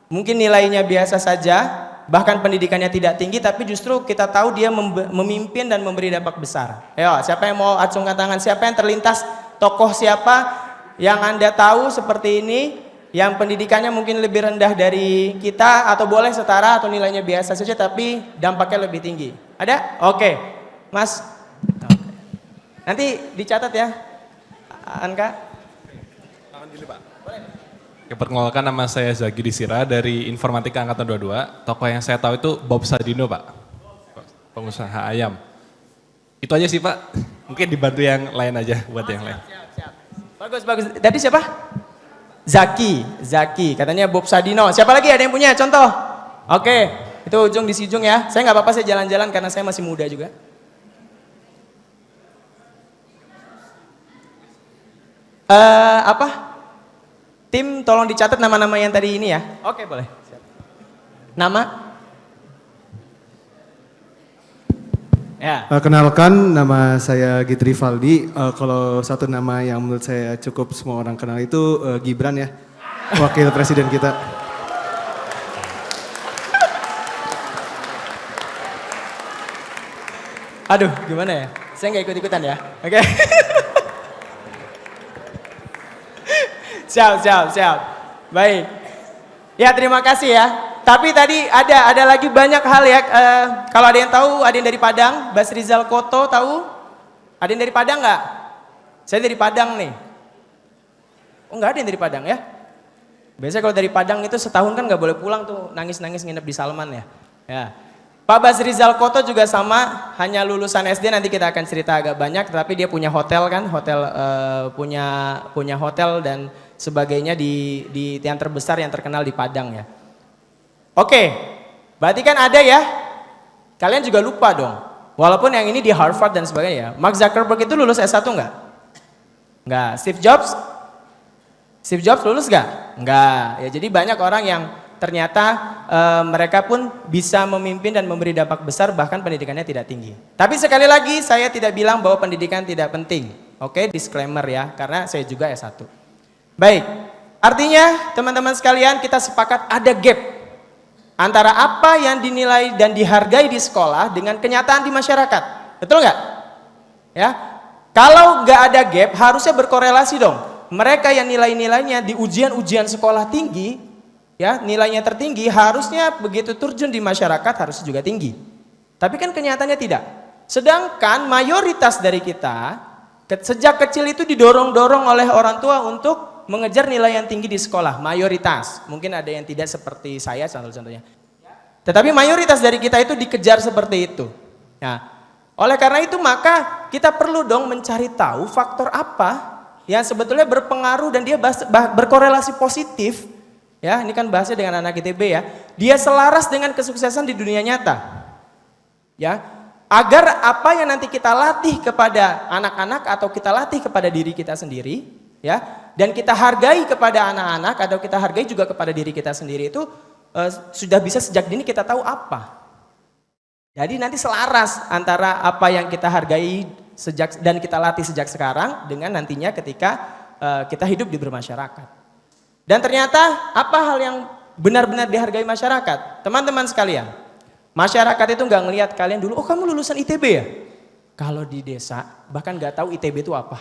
mungkin nilainya biasa saja, bahkan pendidikannya tidak tinggi, tapi justru kita tahu dia memimpin dan memberi dampak besar. Ayo, siapa yang mau acungkan tangan? Siapa yang terlintas tokoh siapa yang Anda tahu seperti ini? Yang pendidikannya mungkin lebih rendah dari kita atau boleh setara atau nilainya biasa saja tapi dampaknya lebih tinggi. Ada? Oke. Mas. Nanti dicatat ya. Anka. Perkenalkan, nama saya Zagi Disira dari Informatika Angkatan 22. Tokoh yang saya tahu itu Bob Sadino, Pak. Pengusaha ayam. Itu aja sih, Pak. Mungkin dibantu yang lain aja buat yang lain. Siap. Bagus. Tadi siapa? Zaki, katanya Bob Sadino. Siapa lagi ada yang punya contoh? Oke, itu ujung di sijung ya. Saya nggak apa-apa, saya jalan-jalan karena saya masih muda juga. Tim tolong dicatat nama-nama yang tadi ini ya. Oke, boleh. Siap. Nama? Ya. Kenalkan, nama saya Gitri Valdi. Kalau satu nama yang menurut saya cukup semua orang kenal itu Gibran ya, wakil presiden kita. Aduh, gimana ya? Saya nggak ikut-ikutan ya. Oke. Siap. Baik. Ya, terima kasih ya. Tapi tadi ada lagi banyak hal ya. Kalau ada yang tahu, ada yang dari Padang, Bas Rizal Koto tahu? Ada yang dari Padang nggak? Saya dari Padang nih. Oh, nggak ada yang dari Padang ya? Biasanya kalau dari Padang itu setahun kan nggak boleh pulang tuh, nangis-nangis nginep di Salman ya. Ya. Pak Bas Rizal Koto juga sama, hanya lulusan SD, nanti kita akan cerita agak banyak, tapi dia punya hotel kan, punya hotel dan sebagainya di yang terbesar yang terkenal di Padang ya. Oke, berarti kan ada ya, kalian juga lupa dong, walaupun yang ini di Harvard dan sebagainya. Mark Zuckerberg itu lulus S1 nggak? Nggak. Steve Jobs lulus nggak? Nggak. Ya, jadi banyak orang yang ternyata mereka pun bisa memimpin dan memberi dampak besar bahkan pendidikannya tidak tinggi. Tapi sekali lagi saya tidak bilang bahwa pendidikan tidak penting. Oke, disclaimer ya, karena saya juga S1. Baik, artinya teman-teman sekalian kita sepakat ada gap antara apa yang dinilai dan dihargai di sekolah dengan kenyataan di masyarakat. Betul nggak? Ya, kalau nggak ada gap harusnya berkorelasi dong. Mereka yang nilainya di ujian-ujian sekolah tinggi, ya nilainya tertinggi, harusnya begitu terjun di masyarakat harusnya juga tinggi. Tapi kan kenyataannya tidak. Sedangkan mayoritas dari kita sejak kecil itu didorong-dorong oleh orang tua untuk mengejar nilai yang tinggi di sekolah, mayoritas. Mungkin ada yang tidak seperti saya contohnya. Tetapi mayoritas dari kita itu dikejar seperti itu. Nah, oleh karena itu maka kita perlu dong mencari tahu faktor apa yang sebetulnya berpengaruh dan dia berkorelasi positif. Ya, ini kan bahasnya dengan anak ITB ya. Dia selaras dengan kesuksesan di dunia nyata. Ya, agar apa yang nanti kita latih kepada anak-anak atau kita latih kepada diri kita sendiri, ya, dan kita hargai kepada anak-anak atau kita hargai juga kepada diri kita sendiri itu sudah bisa sejak dini kita tahu apa. Jadi nanti selaras antara apa yang kita hargai sejak dan kita latih sejak sekarang dengan nantinya ketika kita hidup di bermasyarakat. Dan ternyata apa hal yang benar-benar dihargai masyarakat? Teman-teman sekalian, masyarakat itu nggak ngelihat kalian dulu, oh kamu lulusan ITB ya? Kalau di desa bahkan nggak tahu ITB itu apa.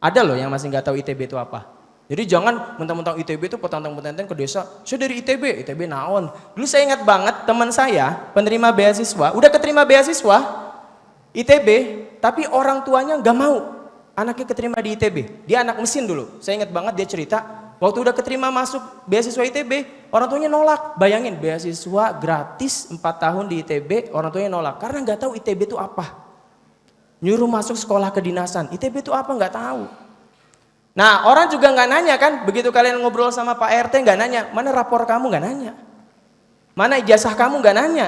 Ada loh yang masih nggak tahu ITB itu apa. Jadi jangan mentang-mentang ITB itu petantang-petantang ke desa, saya dari ITB, ITB naon. Dulu saya ingat banget teman saya penerima beasiswa, udah keterima beasiswa ITB, tapi orang tuanya nggak mau anaknya keterima di ITB. Dia anak mesin dulu, saya ingat banget dia cerita, waktu udah keterima masuk beasiswa ITB, orang tuanya nolak. Bayangin beasiswa gratis 4 tahun di ITB, orang tuanya nolak karena nggak tahu ITB itu apa. Nyuruh masuk sekolah kedinasan, ITB itu apa nggak tahu. Nah orang juga nggak nanya kan, begitu kalian ngobrol sama Pak RT nggak nanya, mana rapor kamu nggak nanya, mana ijazah kamu nggak nanya.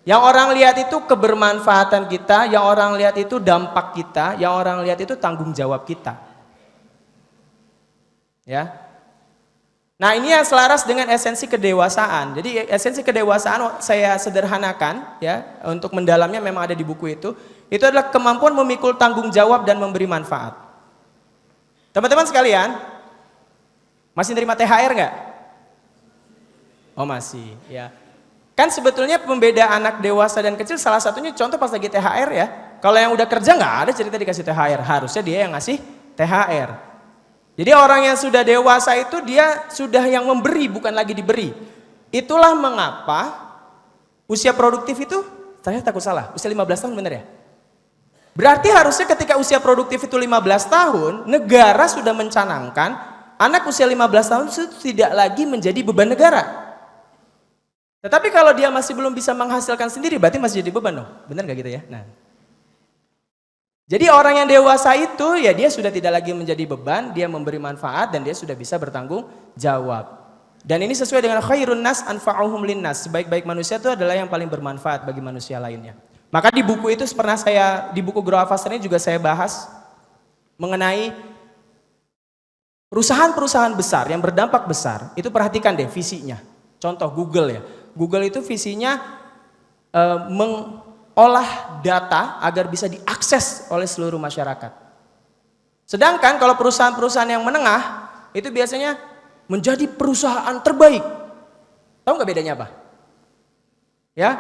Yang orang lihat itu kebermanfaatan kita, yang orang lihat itu dampak kita, yang orang lihat itu tanggung jawab kita. Ya. Nah ini yang selaras dengan esensi kedewasaan. Jadi esensi kedewasaan saya sederhanakan ya, untuk mendalamnya memang ada di buku itu. Itu adalah kemampuan memikul tanggung jawab dan memberi manfaat. Teman-teman sekalian, masih terima THR nggak? Oh masih, ya. Kan sebetulnya pembeda anak dewasa dan kecil salah satunya contoh pas lagi THR ya. Kalau yang udah kerja nggak ada cerita dikasih THR, harusnya dia yang ngasih THR. Jadi orang yang sudah dewasa itu dia sudah yang memberi bukan lagi diberi. Itulah mengapa usia produktif itu, saya takut salah, usia 15 tahun benar ya? Berarti harusnya ketika usia produktif itu 15 tahun, negara sudah mencanangkan anak usia 15 tahun itu tidak lagi menjadi beban negara. Tetapi kalau dia masih belum bisa menghasilkan sendiri, berarti masih jadi beban dong. Benar gak gitu ya? Nah. Jadi orang yang dewasa itu ya dia sudah tidak lagi menjadi beban, dia memberi manfaat dan dia sudah bisa bertanggung jawab. Dan ini sesuai dengan khairun nas anfa'uhum linnas. Sebaik-baik manusia itu adalah yang paling bermanfaat bagi manusia lainnya. Maka di buku itu pernah di buku Grow Faster ini juga saya bahas mengenai perusahaan-perusahaan besar yang berdampak besar. Itu perhatikan deh visinya. Contoh Google ya. Google itu visinya mengolah data agar bisa diakses oleh seluruh masyarakat. Sedangkan kalau perusahaan-perusahaan yang menengah itu biasanya menjadi perusahaan terbaik. Tahu nggak bedanya apa? Ya.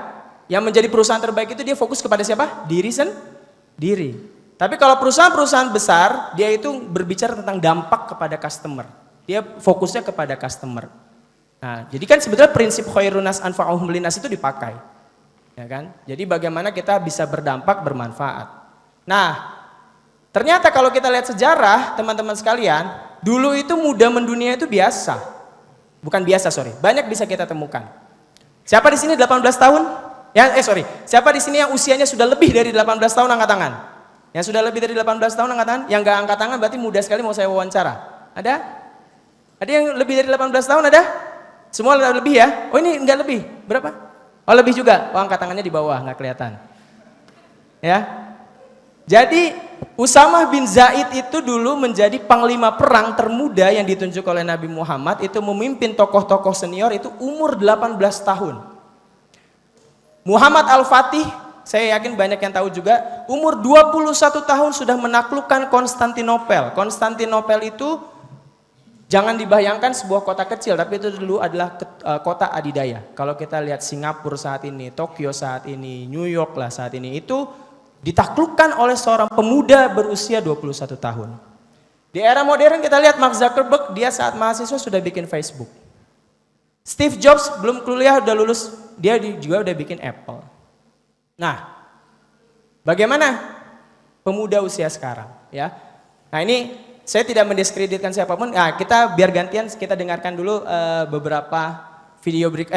Yang menjadi perusahaan terbaik itu dia fokus kepada siapa? Diri sendiri. Tapi kalau perusahaan-perusahaan besar, dia itu berbicara tentang dampak kepada customer. Dia fokusnya kepada customer. Nah, jadi kan sebetulnya prinsip khairun nas anfa'uhum linnas itu dipakai. Ya kan? Jadi bagaimana kita bisa berdampak, bermanfaat. Nah, ternyata kalau kita lihat sejarah, teman-teman sekalian, dulu itu muda mendunia itu biasa. Bukan biasa, banyak bisa kita temukan. Siapa di sini 18 tahun? Siapa di sini yang usianya sudah lebih dari 18 tahun angkat tangan? Yang sudah lebih dari 18 tahun angkat tangan? Yang nggak angkat tangan berarti muda sekali mau saya wawancara. Ada? Ada yang lebih dari 18 tahun ada? Semua lebih ya? Oh ini nggak lebih, berapa? Oh lebih juga, oh angkat tangannya di bawah, nggak kelihatan. Ya, jadi Usamah bin Zaid itu dulu menjadi panglima perang termuda yang ditunjuk oleh Nabi Muhammad, itu memimpin tokoh-tokoh senior itu umur 18 tahun. Muhammad Al-Fatih, saya yakin banyak yang tahu juga, umur 21 tahun sudah menaklukkan Konstantinopel. Konstantinopel itu jangan dibayangkan sebuah kota kecil, tapi itu dulu adalah kota adidaya. Kalau kita lihat Singapura saat ini, Tokyo saat ini, New York lah saat ini, itu ditaklukkan oleh seorang pemuda berusia 21 tahun. Di era modern kita lihat Mark Zuckerberg, dia saat mahasiswa sudah bikin Facebook. Steve Jobs belum kuliah udah lulus, dia juga udah bikin Apple. Nah, bagaimana pemuda usia sekarang ya? Nah ini saya tidak mendiskreditkan siapapun. Nah, kita biar gantian kita dengarkan dulu beberapa video berikut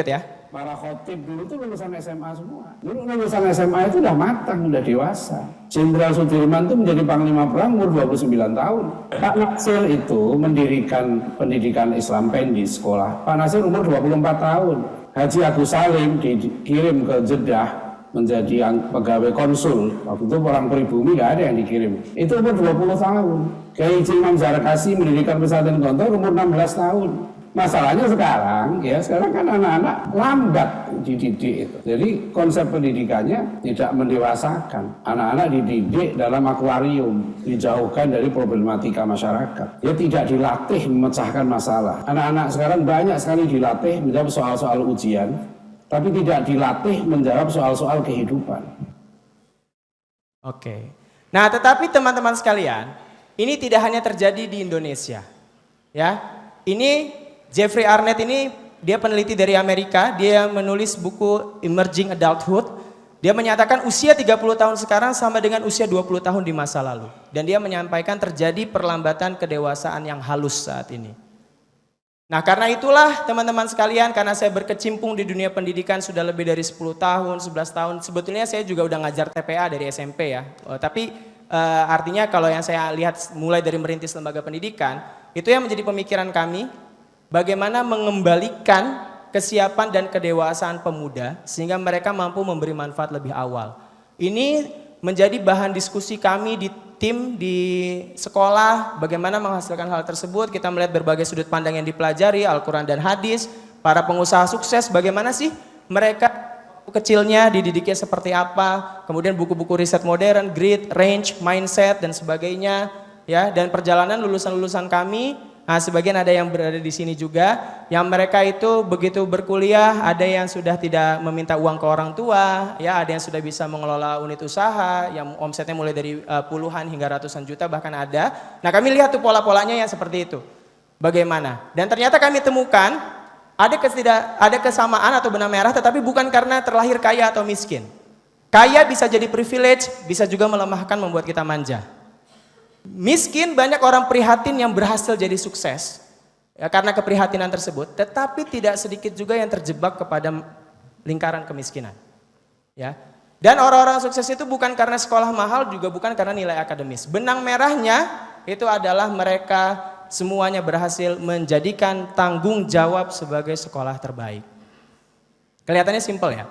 ya. Para khotib dulu tuh lulusan SMA semua. Dulu lulusan SMA itu udah matang, udah dewasa. Jenderal Sudirman itu menjadi Panglima Perang umur 29 tahun. Pak Nasir itu mendirikan pendidikan Islam PEN di sekolah. Pak Nasir umur 24 tahun. Haji Agus Salim dikirim ke Jeddah menjadi pegawai konsul. Waktu itu orang pribumi nggak ada yang dikirim. Itu umur 20 tahun. Kiai Imam Zarkasi mendirikan pesantren Gontor umur 16 tahun. Masalahnya sekarang kan anak-anak lambat dididik itu. Jadi konsep pendidikannya tidak mendewasakan. Anak-anak dididik dalam akuarium, dijauhkan dari problematika masyarakat. Dia tidak dilatih memecahkan masalah. Anak-anak sekarang banyak sekali dilatih menjawab soal-soal ujian, tapi tidak dilatih menjawab soal-soal kehidupan. Oke. Nah, tetapi teman-teman sekalian, ini tidak hanya terjadi di Indonesia. Ya. Ini Jeffrey Arnett ini dia peneliti dari Amerika, dia menulis buku Emerging Adulthood. Dia menyatakan usia 30 tahun sekarang sama dengan usia 20 tahun di masa lalu. Dan dia menyampaikan terjadi perlambatan kedewasaan yang halus saat ini. Nah, karena itulah teman-teman sekalian, karena saya berkecimpung di dunia pendidikan sudah lebih dari 10 tahun, 11 tahun. Sebetulnya saya juga udah ngajar TPA dari SMP ya. Tapi artinya kalau yang saya lihat mulai dari merintis lembaga pendidikan, itu yang menjadi pemikiran kami. Bagaimana mengembalikan kesiapan dan kedewasaan pemuda sehingga mereka mampu memberi manfaat lebih awal. Ini menjadi bahan diskusi kami di tim di sekolah, bagaimana menghasilkan hal tersebut. Kita melihat berbagai sudut pandang yang dipelajari, Al-Quran dan hadis, para pengusaha sukses, bagaimana sih mereka kecilnya dididiknya seperti apa, kemudian buku-buku riset modern, grit, range, mindset dan sebagainya, ya. Dan perjalanan lulusan-lulusan kami. Nah, sebagian ada yang berada di sini juga, yang mereka itu begitu berkuliah, ada yang sudah tidak meminta uang ke orang tua, ya, ada yang sudah bisa mengelola unit usaha, yang omsetnya mulai dari puluhan hingga ratusan juta bahkan ada. Nah, kami lihat tuh pola-polanya yang seperti itu. Bagaimana? Dan ternyata kami temukan ada kesamaan atau benang merah, tetapi bukan karena terlahir kaya atau miskin. Kaya bisa jadi privilege, bisa juga melemahkan, membuat kita manja. Miskin, banyak orang prihatin yang berhasil jadi sukses ya, karena keprihatinan tersebut, tetapi tidak sedikit juga yang terjebak kepada lingkaran kemiskinan ya. Dan orang-orang sukses itu bukan karena sekolah mahal, juga bukan karena nilai akademis. Benang merahnya itu adalah mereka semuanya berhasil menjadikan tanggung jawab sebagai sekolah terbaik. Kelihatannya simpel ya.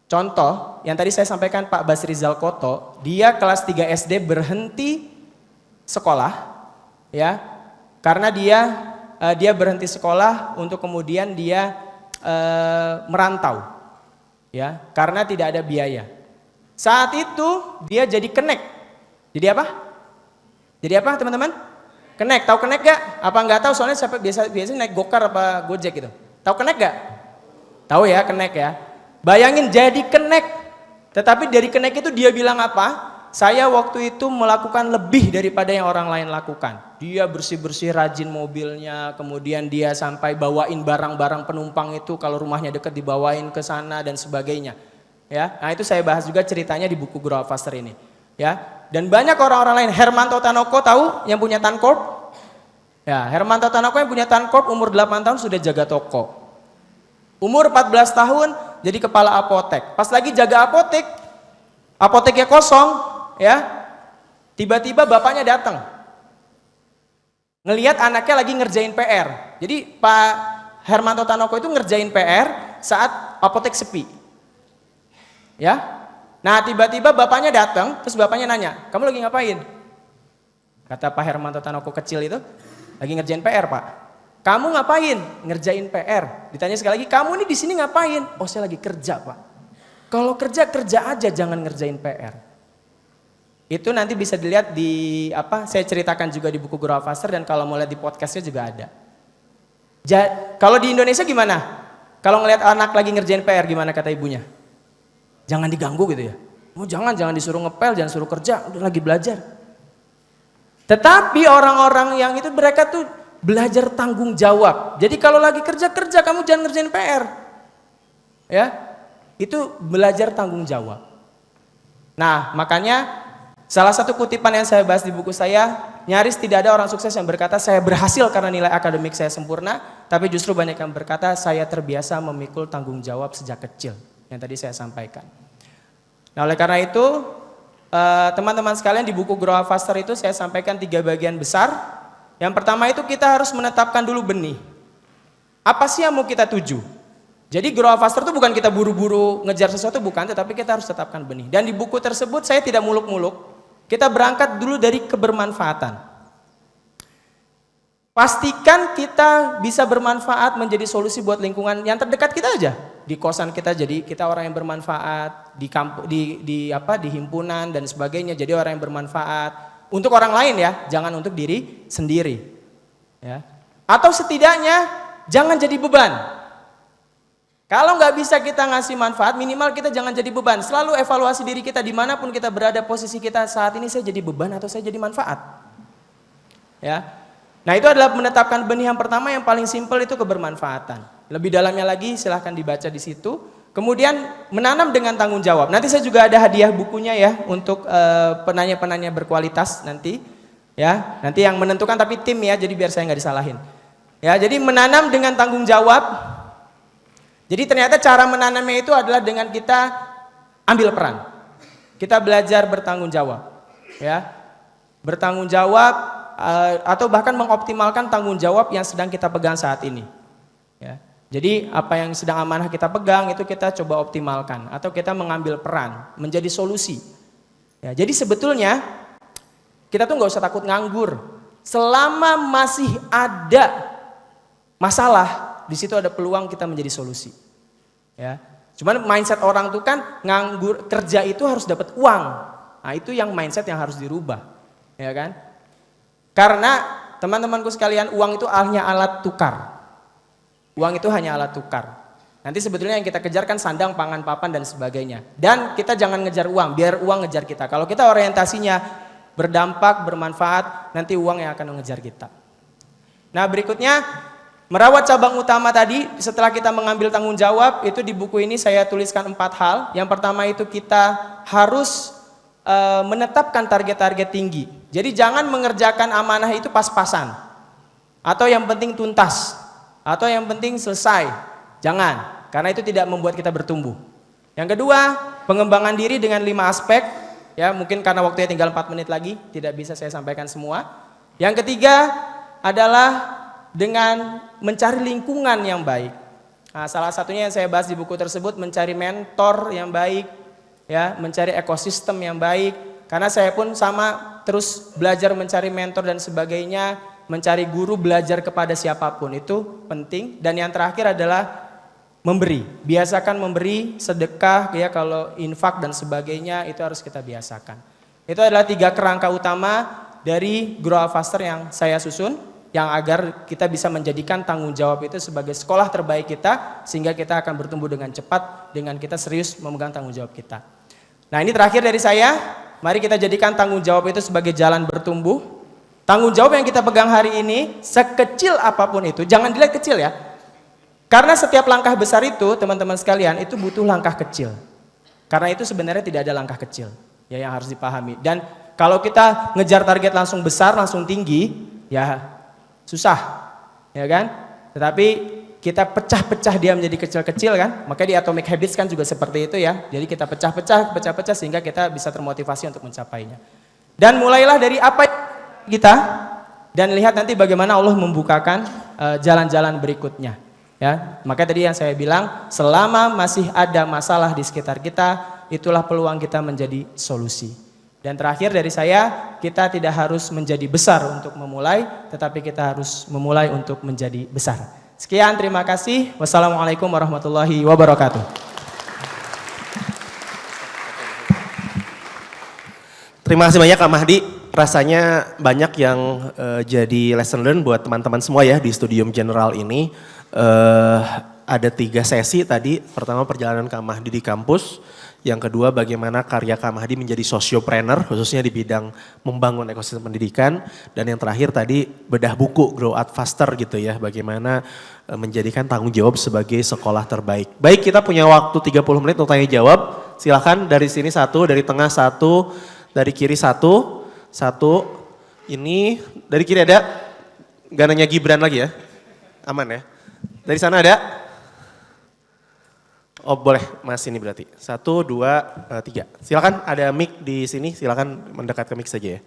Contoh yang tadi saya sampaikan, Pak Basrizal Koto, dia kelas 3 SD berhenti sekolah ya, karena dia berhenti sekolah untuk kemudian dia merantau ya, karena tidak ada biaya. Saat itu dia jadi kenek. Jadi apa? Jadi apa teman-teman? Kenek. Tahu kenek gak? Apa nggak tahu? Soalnya siapa biasanya naik Gokar apa Gojek gitu. Tahu kenek gak? Tahu ya kenek ya. Bayangin jadi kenek. Tetapi dari kenek itu dia bilang apa? Saya waktu itu melakukan lebih daripada yang orang lain lakukan. Dia bersih-bersih, rajin mobilnya, kemudian dia sampai bawain barang-barang penumpang itu kalau rumahnya dekat dibawain ke sana dan sebagainya. Ya, nah itu saya bahas juga ceritanya di buku Grow Up Faster ini. Ya, dan banyak orang-orang lain. Hermanto Tanoko tahu yang punya Tancorp? Ya, Hermanto Tanoko yang punya Tancorp umur 8 tahun sudah jaga toko. Umur 14 tahun jadi kepala apotek. Pas lagi jaga apotek, apoteknya kosong. Ya, tiba-tiba bapaknya datang, ngelihat anaknya lagi ngerjain PR. Jadi Pak Hermanto Tanoko itu ngerjain PR saat apotek sepi. Ya, nah tiba-tiba bapaknya datang, terus bapaknya nanya, kamu lagi ngapain? Kata Pak Hermanto Tanoko kecil itu, lagi ngerjain PR Pak. Kamu ngapain? Ngerjain PR. Ditanya sekali lagi, kamu ini di sini ngapain? Oh saya lagi kerja Pak. Kalau kerja aja, jangan ngerjain PR. Itu nanti bisa dilihat di saya ceritakan juga di buku Grow Up Faster, dan kalau mau lihat di podcastnya juga ada. Kalau di Indonesia gimana? Kalau ngelihat anak lagi ngerjain PR gimana kata ibunya? Jangan diganggu gitu ya. Oh jangan disuruh ngepel, jangan suruh kerja, udah lagi belajar. Tetapi orang-orang yang itu mereka tuh belajar tanggung jawab. Jadi kalau lagi kerja, kamu jangan ngerjain PR. Ya. Itu belajar tanggung jawab. Nah, makanya salah satu kutipan yang saya bahas di buku saya, nyaris tidak ada orang sukses yang berkata saya berhasil karena nilai akademik saya sempurna, tapi justru banyak yang berkata saya terbiasa memikul tanggung jawab sejak kecil, yang tadi saya sampaikan. Nah oleh karena itu, teman-teman sekalian di buku Grow Up Faster itu saya sampaikan 3 bagian besar. Yang pertama itu kita harus menetapkan dulu benih. Apa sih yang mau kita tuju? Jadi Grow Up Faster itu bukan kita buru-buru ngejar sesuatu, bukan, tetapi kita harus tetapkan benih. Dan di buku tersebut saya tidak muluk-muluk, kita berangkat dulu dari kebermanfaatan. Pastikan kita bisa bermanfaat menjadi solusi buat lingkungan yang terdekat kita aja. Di kosan kita jadi kita orang yang bermanfaat, di himpunan dan sebagainya jadi orang yang bermanfaat. Untuk orang lain ya, jangan untuk diri sendiri. Ya. Atau setidaknya jangan jadi beban. Kalau nggak bisa kita ngasih manfaat, minimal kita jangan jadi beban. Selalu evaluasi diri kita dimanapun kita berada, posisi kita saat ini saya jadi beban atau saya jadi manfaat. Ya, nah itu adalah menetapkan benih yang pertama yang paling simpel itu kebermanfaatan. Lebih dalamnya lagi silahkan dibaca di situ. Kemudian menanam dengan tanggung jawab. Nanti saya juga ada hadiah bukunya ya untuk penanya-penanya berkualitas nanti. Ya, nanti yang menentukan tapi tim ya, jadi biar saya nggak disalahin. Ya, jadi menanam dengan tanggung jawab. Jadi ternyata cara menanamnya itu adalah dengan kita ambil peran. Kita belajar bertanggung jawab. Ya. Bertanggung jawab atau bahkan mengoptimalkan tanggung jawab yang sedang kita pegang saat ini. Ya. Jadi apa yang sedang amanah kita pegang itu kita coba optimalkan. Atau kita mengambil peran, menjadi solusi. Ya, jadi sebetulnya kita tuh nggak usah takut nganggur. Selama masih ada masalah, di situ ada peluang kita menjadi solusi. Ya. Cuman mindset orang tuh kan nganggur, kerja itu harus dapat uang. Nah, itu yang mindset yang harus dirubah. Ya kan? Karena teman-temanku sekalian, uang itu hanya alat tukar. Uang itu hanya alat tukar. Nanti sebetulnya yang kita kejar kan sandang, pangan, papan dan sebagainya. Dan kita jangan ngejar uang, biar uang ngejar kita. Kalau kita orientasinya berdampak, bermanfaat, nanti uang yang akan mengejar kita. Nah, berikutnya merawat cabang utama tadi, setelah kita mengambil tanggung jawab, itu di buku ini saya tuliskan 4 hal. Yang pertama itu kita harus menetapkan target-target tinggi. Jadi jangan mengerjakan amanah itu pas-pasan. Atau yang penting tuntas. Atau yang penting selesai. Jangan, karena itu tidak membuat kita bertumbuh. Yang kedua, pengembangan diri dengan 5 aspek. Ya, mungkin karena waktunya tinggal 4 menit lagi, tidak bisa saya sampaikan semua. Yang ketiga adalah dengan mencari lingkungan yang baik. Nah, salah satunya yang saya bahas di buku tersebut, mencari mentor yang baik, ya, mencari ekosistem yang baik. Karena saya pun sama terus belajar mencari mentor dan sebagainya, mencari guru, belajar kepada siapapun itu penting. Dan yang terakhir adalah memberi. Biasakan memberi, sedekah, ya, kalau infak dan sebagainya itu harus kita biasakan. Itu adalah 3 kerangka utama dari Grow Up Faster yang saya susun, yang agar kita bisa menjadikan tanggung jawab itu sebagai sekolah terbaik kita, sehingga kita akan bertumbuh dengan cepat dengan kita serius memegang tanggung jawab kita. Nah, ini terakhir dari saya, mari kita jadikan tanggung jawab itu sebagai jalan bertumbuh. Tanggung jawab yang kita pegang hari ini, sekecil apapun itu, jangan dilihat kecil ya. Karena setiap langkah besar itu, teman-teman sekalian, itu butuh langkah kecil. Karena itu sebenarnya tidak ada langkah kecil, ya, yang harus dipahami. Dan kalau kita ngejar target langsung besar, langsung tinggi, ya susah, ya kan? Tetapi kita pecah-pecah dia menjadi kecil-kecil kan? Makanya di Atomic Habits kan juga seperti itu ya. Jadi kita pecah-pecah sehingga kita bisa termotivasi untuk mencapainya. Dan mulailah dari apa kita, dan lihat nanti bagaimana Allah membukakan jalan-jalan berikutnya. Ya, makanya tadi yang saya bilang, selama masih ada masalah di sekitar kita, itulah peluang kita menjadi solusi. Dan terakhir dari saya, kita tidak harus menjadi besar untuk memulai, tetapi kita harus memulai untuk menjadi besar. Sekian, terima kasih. Wassalamualaikum warahmatullahi wabarakatuh. Terima kasih banyak Kak Mahdi. Rasanya banyak yang jadi lesson learn buat teman-teman semua ya di Studium General ini. Ada 3 sesi tadi. Pertama perjalanan Kak Mahdi di kampus. Yang kedua bagaimana karya Kak Mahdi menjadi sosiopreneur khususnya di bidang membangun ekosistem pendidikan. Dan yang terakhir tadi bedah buku Grow Up Faster gitu ya. Bagaimana menjadikan tanggung jawab sebagai sekolah terbaik. Baik, kita punya waktu 30 menit untuk tanya jawab. Silakan dari sini 1, dari tengah 1, dari kiri 1. Ini dari kiri ada, gak nanya Gibran lagi ya? Aman ya? Dari sana ada? Oh boleh, Mas ini berarti. 1, 2, 3. Silakan ada mic di sini, silakan mendekat ke mic saja ya.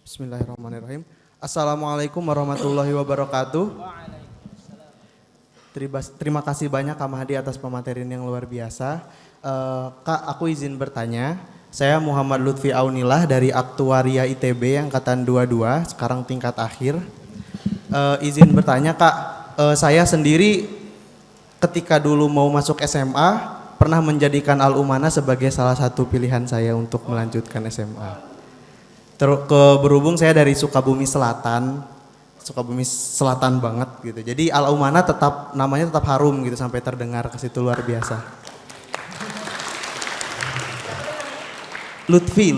Bismillahirrahmanirrahim. Assalamualaikum warahmatullahi wabarakatuh. Terima kasih banyak Kak Mahdi atas pematerian yang luar biasa. Kak, aku izin bertanya. Saya Muhammad Lutfi Aunilah dari Aktuaria ITB angkatan 22, sekarang tingkat akhir. Izin bertanya Kak, saya sendiri ketika dulu mau masuk SMA pernah menjadikan Al-Umana sebagai salah satu pilihan saya untuk melanjutkan SMA. Berhubung saya dari Sukabumi Selatan banget gitu. Jadi Al-Umana namanya tetap harum gitu sampai terdengar ke situ, luar biasa. Lutfi.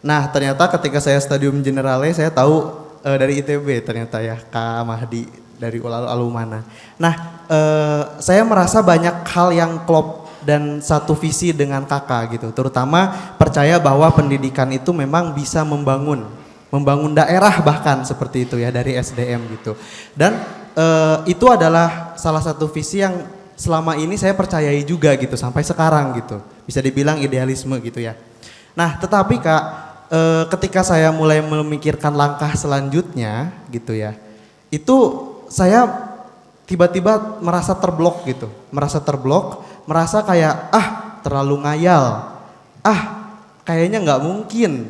Nah ternyata ketika saya Studium Generale saya tahu dari ITB ternyata ya Kak Mahdi dari Al-Umana. Nah saya merasa banyak hal yang klop dan satu visi dengan kakak gitu. Terutama percaya bahwa pendidikan itu memang bisa membangun daerah bahkan seperti itu ya dari SDM gitu. Dan itu adalah salah satu visi yang selama ini saya percayai juga gitu sampai sekarang gitu. Bisa dibilang idealisme gitu ya. Nah tetapi Kak ketika saya mulai memikirkan langkah selanjutnya gitu ya. Itu saya tiba-tiba merasa terblok gitu. Merasa kayak terlalu ngayal. Kayaknya nggak mungkin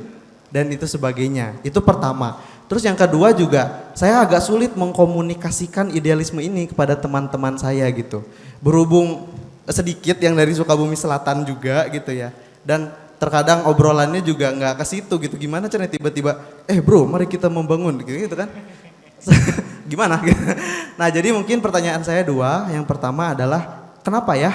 dan itu sebagainya. Itu pertama. Terus yang kedua juga saya agak sulit mengkomunikasikan idealisme ini kepada teman-teman saya gitu. Berhubung sedikit yang dari Sukabumi Selatan juga gitu ya. Dan terkadang obrolannya juga nggak ke situ gitu. Gimana caranya tiba-tiba, bro mari kita membangun gitu kan. Gimana? Nah jadi mungkin pertanyaan saya dua. Yang pertama adalah kenapa ya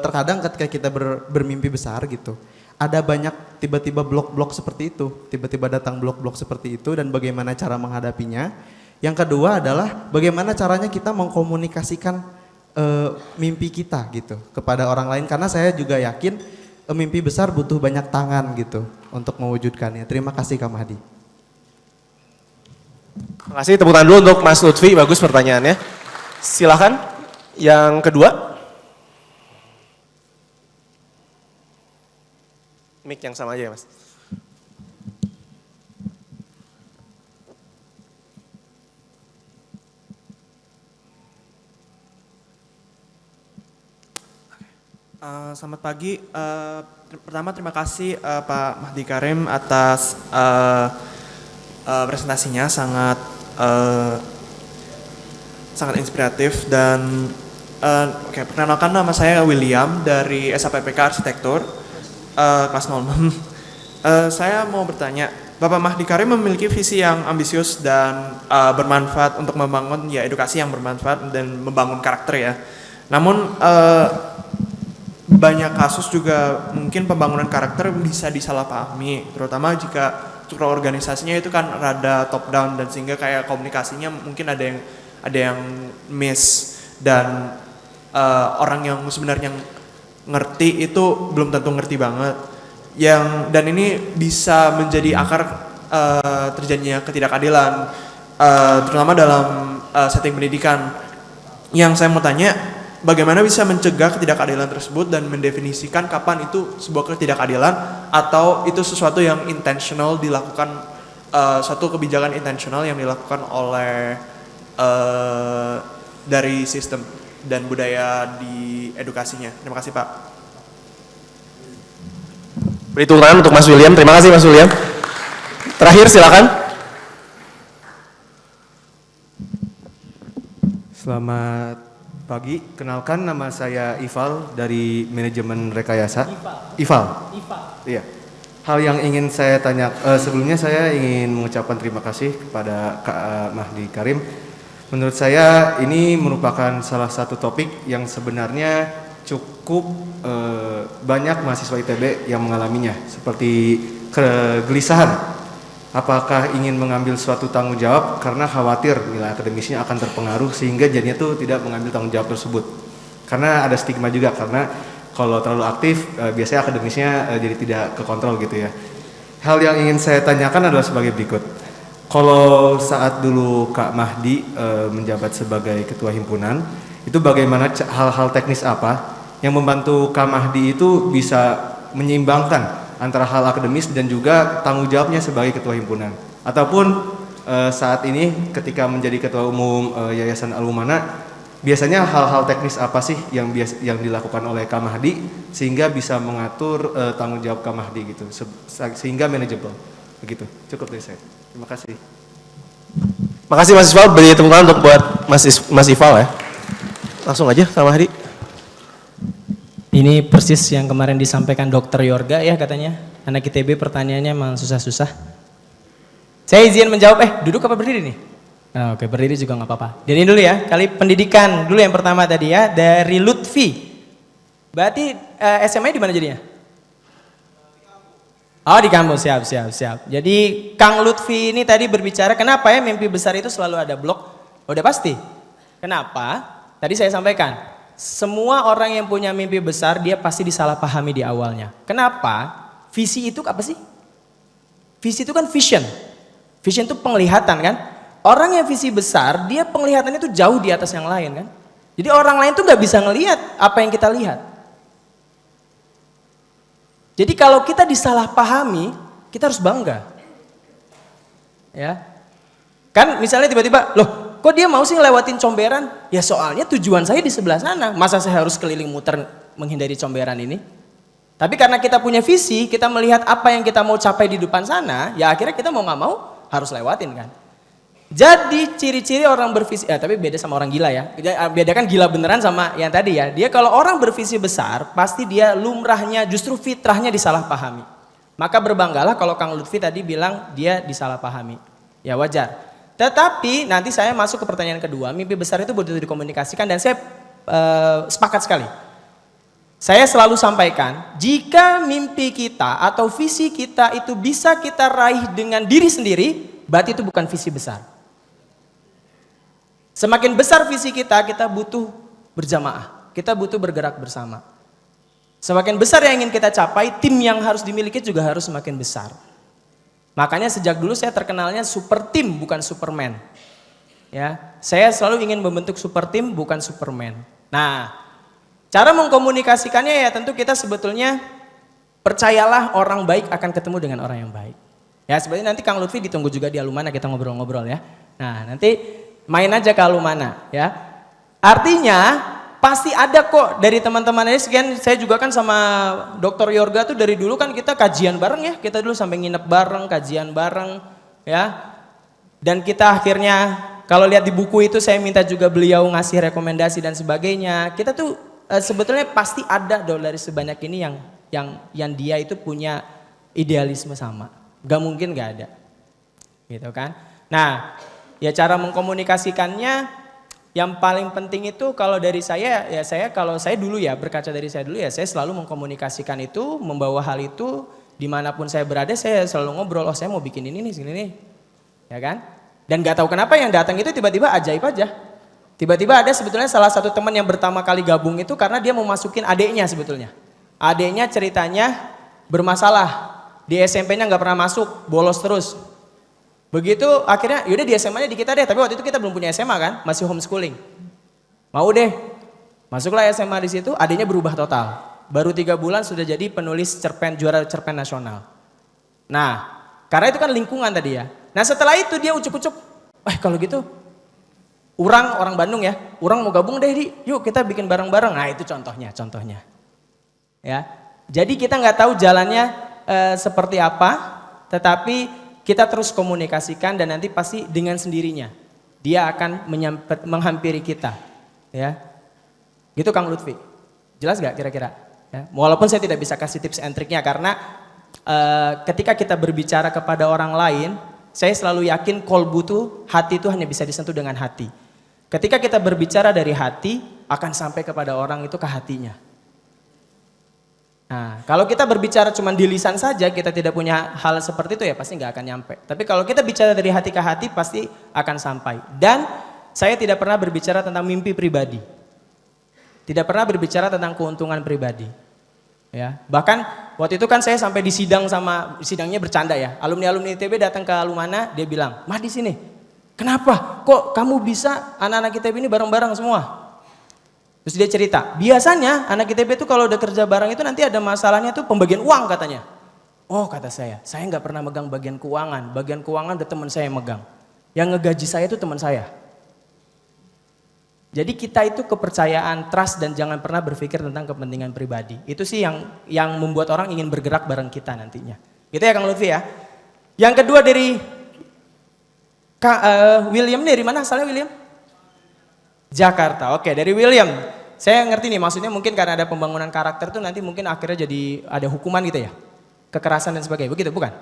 terkadang ketika kita bermimpi besar gitu. Ada banyak tiba-tiba blok-blok seperti itu. Tiba-tiba datang blok-blok seperti itu dan bagaimana cara menghadapinya. Yang kedua adalah bagaimana caranya kita mengkomunikasikan mimpi kita gitu kepada orang lain. Karena saya juga yakin mimpi besar butuh banyak tangan gitu untuk mewujudkannya. Terima kasih Kak Mahdi. Terima kasih, tepuk tangan dulu untuk Mas Lutfi, bagus pertanyaannya. Silakan yang kedua. Mic yang sama aja ya Mas. Selamat pagi. Pertama terima kasih Pak Mahdi Karim atas presentasinya sangat inspiratif dan perkenalkan nama saya William dari SAPPK Arsitektur kelas 06. Saya mau bertanya, Bapak Mahdi Karim memiliki visi yang ambisius dan bermanfaat untuk membangun edukasi yang bermanfaat dan membangun karakter ya. Namun banyak kasus juga mungkin pembangunan karakter bisa disalahpahami, terutama jika struktur organisasinya itu kan rada top down dan sehingga kayak komunikasinya mungkin ada yang miss dan orang yang sebenarnya ngerti itu belum tentu ngerti banget. Dan ini bisa menjadi akar terjadinya ketidakadilan terutama dalam setting pendidikan. Yang saya mau tanya, bagaimana bisa mencegah ketidakadilan tersebut dan mendefinisikan kapan itu sebuah ketidakadilan atau itu sesuatu yang intentional dilakukan, suatu kebijakan intentional yang dilakukan oleh dari sistem dan budaya di edukasinya. Terima kasih Pak. Beri tepuk tangan untuk Mas William, terima kasih Mas William. Terakhir silakan. Selamat pagi, kenalkan nama saya Ival dari Manajemen Rekayasa. Ival. Iya. Hal yang ingin saya tanya, sebelumnya saya ingin mengucapkan terima kasih kepada Kak Mahdi Karim. Menurut saya ini merupakan salah satu topik yang sebenarnya cukup banyak mahasiswa ITB yang mengalaminya, seperti kegelisahan. Apakah ingin mengambil suatu tanggung jawab karena khawatir nilai akademisnya akan terpengaruh sehingga jadinya tuh tidak mengambil tanggung jawab tersebut. Karena ada stigma juga, karena kalau terlalu aktif biasanya akademisnya jadi tidak kekontrol gitu ya. Hal yang ingin saya tanyakan adalah sebagai berikut. Kalau saat dulu Kak Mahdi menjabat sebagai ketua himpunan, itu bagaimana hal-hal teknis apa yang membantu Kak Mahdi itu bisa menyeimbangkan antara hal akademis dan juga tanggung jawabnya sebagai ketua himpunan? Ataupun saat ini ketika menjadi ketua umum Yayasan Alumana, biasanya hal-hal teknis apa sih yang dilakukan oleh Kak Mahdi sehingga bisa mengatur tanggung jawab Kak Mahdi gitu, sehingga manageable? Begitu, cukup dari saya. Terima kasih. Makasih Mas Ifal, beri tepuk tangan untuk buat Mas Ifal ya. Langsung aja Kak Mahdi. Ini persis yang kemarin disampaikan Dokter Yorga ya katanya. Anak ITB pertanyaannya memang susah-susah. Saya izin menjawab, duduk apa berdiri nih? Oh, oke, berdiri juga nggak apa-apa. Jadi dulu ya, kali pendidikan dulu yang pertama tadi ya, dari Lutfi. Berarti SMA di mana jadinya? Oh di kampus, siap. Jadi Kang Lutfi ini tadi berbicara kenapa ya mimpi besar itu selalu ada blok? Udah pasti. Kenapa? Tadi saya sampaikan, semua orang yang punya mimpi besar dia pasti disalahpahami di awalnya. Kenapa? Visi itu apa sih? Visi itu kan vision. Vision itu penglihatan kan? Orang yang visi besar, dia penglihatannya itu jauh di atas yang lain kan? Jadi orang lain tuh nggak bisa ngelihat apa yang kita lihat. Jadi kalau kita disalahpahami, kita harus bangga. Ya. Kan misalnya tiba-tiba, loh kok dia mau sih ngelewatin Comberan? Ya soalnya tujuan saya di sebelah sana, masa saya harus keliling muter menghindari Comberan ini? Tapi karena kita punya visi, kita melihat apa yang kita mau capai di depan sana, ya akhirnya kita mau nggak mau harus lewatin kan. Jadi ciri-ciri orang bervisi, tapi beda sama orang gila ya. Beda kan gila beneran sama yang tadi ya. Dia kalau orang bervisi besar, pasti dia lumrahnya justru fitrahnya disalahpahami. Maka berbanggalah kalau Kang Lutfi tadi bilang dia disalahpahami. Ya wajar. Tetapi nanti saya masuk ke pertanyaan kedua, mimpi besar itu butuh dikomunikasikan dan saya sepakat sekali. Saya selalu sampaikan, jika mimpi kita atau visi kita itu bisa kita raih dengan diri sendiri, berarti itu bukan visi besar. Semakin besar visi kita butuh berjamaah, kita butuh bergerak bersama. Semakin besar yang ingin kita capai, tim yang harus dimiliki juga harus semakin besar. Makanya sejak dulu saya terkenalnya super tim bukan superman. Ya, saya selalu ingin membentuk super tim bukan superman. Nah, cara mengkomunikasikannya ya tentu kita sebetulnya percayalah orang baik akan ketemu dengan orang yang baik. Ya sebenarnya nanti Kang Lutfi ditunggu juga di Alumana kita ngobrol-ngobrol ya. Nah nanti main aja ke Alumana ya. Artinya pasti ada kok dari teman-teman ini sekian. Saya juga kan sama Dokter Yorga tuh dari dulu kan kita kajian bareng ya. Kita dulu sampai nginep bareng, kajian bareng ya. Dan kita akhirnya kalau lihat di buku itu saya minta juga beliau ngasih rekomendasi dan sebagainya. Kita tuh sebetulnya pasti ada dari sebanyak ini yang dia itu punya idealisme sama. Gak mungkin gak ada. Gitu kan. Nah ya cara mengkomunikasikannya yang paling penting itu kalau dari saya, ya kalau saya dulu ya berkaca dari saya dulu ya saya selalu mengkomunikasikan itu, membawa hal itu dimanapun saya berada saya selalu ngobrol, oh saya mau bikin ini nih, sini nih. Ya kan. Dan gak tahu kenapa yang datang itu tiba-tiba ajaib aja. Tiba-tiba ada sebetulnya salah satu teman yang pertama kali gabung itu karena dia mau masukin adeknya sebetulnya. Adeknya ceritanya bermasalah. Di SMP-nya nggak pernah masuk, bolos terus. Begitu akhirnya yaudah di SMA-nya di kita deh, tapi waktu itu kita belum punya SMA kan, masih homeschooling. Mau deh, masuklah SMA di situ, adiknya berubah total. Baru 3 bulan sudah jadi penulis cerpen, juara cerpen nasional. Nah, karena itu kan lingkungan tadi ya. Nah setelah itu dia ucup-ucup, kalau gitu, orang Bandung ya, orang mau gabung deh yuk kita bikin bareng-bareng. Nah itu contohnya. Ya, jadi kita nggak tahu jalannya seperti apa, tetapi kita terus komunikasikan dan nanti pasti dengan sendirinya dia akan menghampiri kita, ya. Gitu Kang Lutfi. Jelas gak kira-kira? Ya. Walaupun saya tidak bisa kasih tips and triknya karena ketika kita berbicara kepada orang lain, saya selalu yakin kolbu tuh hati itu hanya bisa disentuh dengan hati. Ketika kita berbicara dari hati akan sampai kepada orang itu ke hatinya. Nah, kalau kita berbicara cuma di lisan saja, kita tidak punya hal seperti itu ya pasti nggak akan nyampe. Tapi kalau kita bicara dari hati ke hati pasti akan sampai. Dan saya tidak pernah berbicara tentang mimpi pribadi. Tidak pernah berbicara tentang keuntungan pribadi. Ya, bahkan Waktu itu kan saya sampai di sidang sidangnya bercanda ya. Alumni-alumni ITB datang ke Alumana, dia bilang, "Mah di sini. Kenapa? Kok kamu bisa anak-anak ITB ini bareng-bareng semua?" Terus dia cerita, biasanya anak ITB itu kalau udah kerja bareng itu nanti ada masalahnya tuh pembagian uang katanya. Oh kata saya nggak pernah megang bagian keuangan udah teman saya yang megang. Yang ngegaji saya itu teman saya. Jadi kita itu kepercayaan, trust dan jangan pernah berpikir tentang kepentingan pribadi. Itu sih yang membuat orang ingin bergerak bareng kita nantinya. Gitu ya Kang Lutfi ya. Yang kedua dari William, dari mana asalnya William? Jakarta. Oke, dari William. Saya ngerti nih maksudnya mungkin karena ada pembangunan karakter tuh nanti mungkin akhirnya jadi ada hukuman gitu ya. Kekerasan dan sebagainya. Begitu bukan?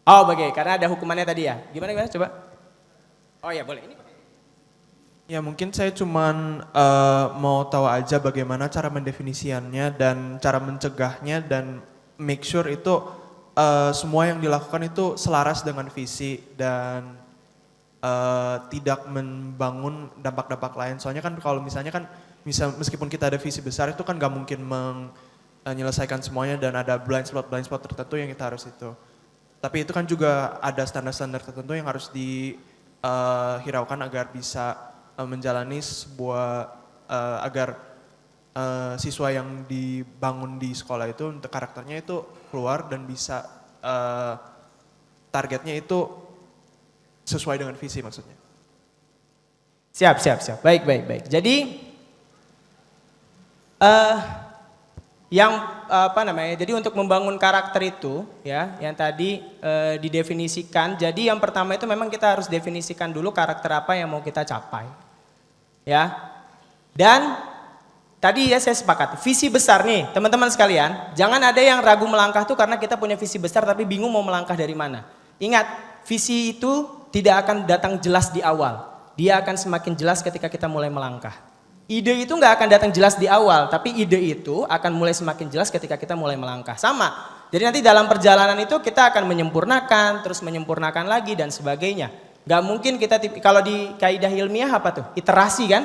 Oh, bagai karena ada hukumannya tadi ya. Gimana coba? Oh ya, boleh. Ini Ya mungkin saya cuman mau tahu aja bagaimana cara mendefinisiannya dan cara mencegahnya dan make sure itu semua yang dilakukan itu selaras dengan visi dan tidak membangun dampak-dampak lain. Soalnya kan kalau misalnya kan meskipun kita ada visi besar itu kan gak mungkin menyelesaikan semuanya dan ada blind spot tertentu yang kita harus itu. Tapi itu kan juga ada standar-standar tertentu yang harus dihiraukan agar bisa menjalani sebuah agar siswa yang dibangun di sekolah itu untuk karakternya itu keluar dan bisa targetnya itu sesuai dengan visi maksudnya. Siap. Baik. Jadi jadi untuk membangun karakter itu ya, yang tadi didefinisikan. Jadi yang pertama itu memang kita harus definisikan dulu karakter apa yang mau kita capai. Ya. Dan tadi ya saya sepakat, visi besar nih, teman-teman sekalian, jangan ada yang ragu melangkah tuh karena kita punya visi besar tapi bingung mau melangkah dari mana. Ingat, visi itu tidak akan datang jelas di awal. Dia akan semakin jelas ketika kita mulai melangkah. Ide itu nggak akan datang jelas di awal, tapi ide itu akan mulai semakin jelas ketika kita mulai melangkah. Sama. Jadi nanti dalam perjalanan itu kita akan menyempurnakan, terus menyempurnakan lagi dan sebagainya. Gak mungkin kita, kalau di kaidah ilmiah apa tuh? Iterasi kan?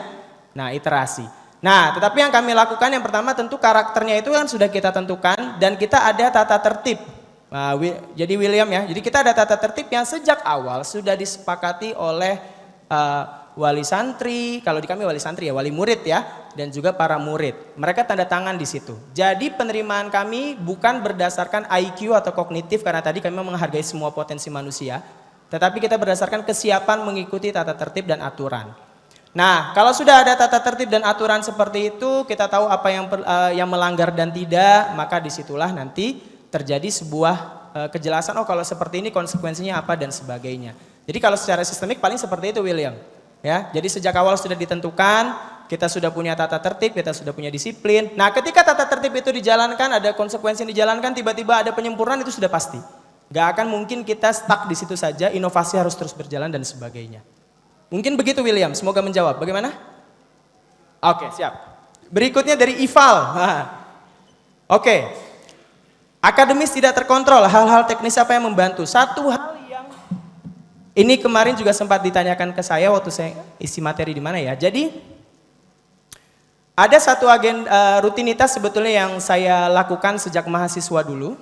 Nah, iterasi. Nah, tetapi yang kami lakukan yang pertama tentu karakternya itu kan sudah kita tentukan dan kita ada tata tertib. Nah, jadi William ya, jadi kita ada tata tertib yang sejak awal sudah disepakati oleh wali santri, kalau di kami wali santri ya, wali murid ya, dan juga para murid. Mereka tanda tangan di situ. Jadi penerimaan kami bukan berdasarkan IQ atau kognitif karena tadi kami menghargai semua potensi manusia, tetapi kita berdasarkan kesiapan mengikuti tata tertib dan aturan. Nah, kalau sudah ada tata tertib dan aturan seperti itu, kita tahu apa yang melanggar dan tidak, maka disitulah nanti terjadi sebuah kejelasan, oh kalau seperti ini konsekuensinya apa dan sebagainya. Jadi kalau secara sistemik paling seperti itu William. Ya, jadi sejak awal sudah ditentukan, kita sudah punya tata tertib, kita sudah punya disiplin. Nah, ketika tata tertib itu dijalankan, ada konsekuensi yang dijalankan, tiba-tiba ada penyempurnaan itu sudah pasti. Gak akan mungkin kita stuck di situ saja, inovasi harus terus berjalan dan sebagainya. Mungkin begitu William, semoga menjawab. Bagaimana? Oke, siap. Berikutnya dari Ival. Oke. Akademis tidak terkontrol, hal-hal teknis apa yang membantu? Satu hal yang ini kemarin juga sempat ditanyakan ke saya waktu saya isi materi di mana ya. Jadi ada satu rutinitas sebetulnya yang saya lakukan sejak mahasiswa dulu.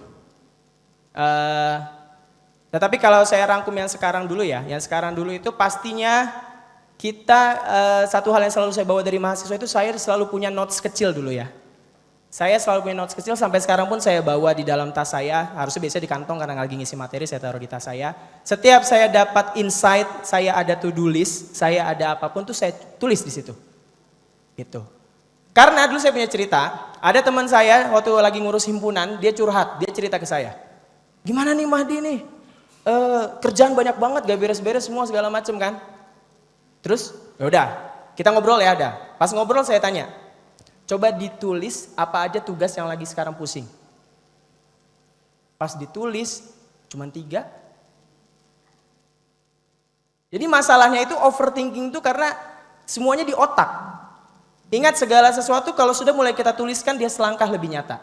Tetapi kalau saya rangkum yang sekarang dulu ya, yang sekarang dulu itu pastinya kita satu hal yang selalu saya bawa dari mahasiswa itu saya selalu punya notes kecil dulu ya. Saya selalu punya notes kecil sampai sekarang pun saya bawa di dalam tas saya, harusnya biasanya di kantong karena lagi ngisi materi saya taruh di tas saya. Setiap saya dapat insight, saya ada to-do list, saya ada apapun tuh saya tulis di situ. Gitu. Karena dulu saya punya cerita, ada teman saya waktu lagi ngurus himpunan, dia curhat, dia cerita ke saya. Gimana nih Mahdi nih? Kerjaan banyak banget, gak beres-beres semua segala macem kan. Terus yaudah, kita ngobrol ya ada. Pas ngobrol saya tanya, coba ditulis apa aja tugas yang lagi sekarang pusing. Pas ditulis, cuman 3. Jadi masalahnya itu overthinking itu karena semuanya di otak. Ingat segala sesuatu kalau sudah mulai kita tuliskan dia selangkah lebih nyata.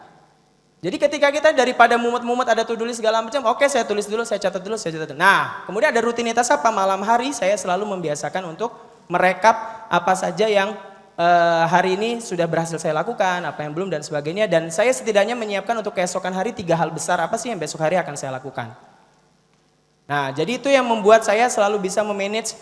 Jadi ketika kita daripada mumet-mumet ada to-do list segala macam, oke saya tulis dulu, saya catat dulu, saya catat dulu. Nah, kemudian ada rutinitas apa? Malam hari saya selalu membiasakan untuk merekap apa saja yang hari ini sudah berhasil saya lakukan, apa yang belum dan sebagainya. Dan saya setidaknya menyiapkan untuk keesokan hari 3 hal besar apa sih yang besok hari akan saya lakukan. Nah, jadi itu yang membuat saya selalu bisa memanage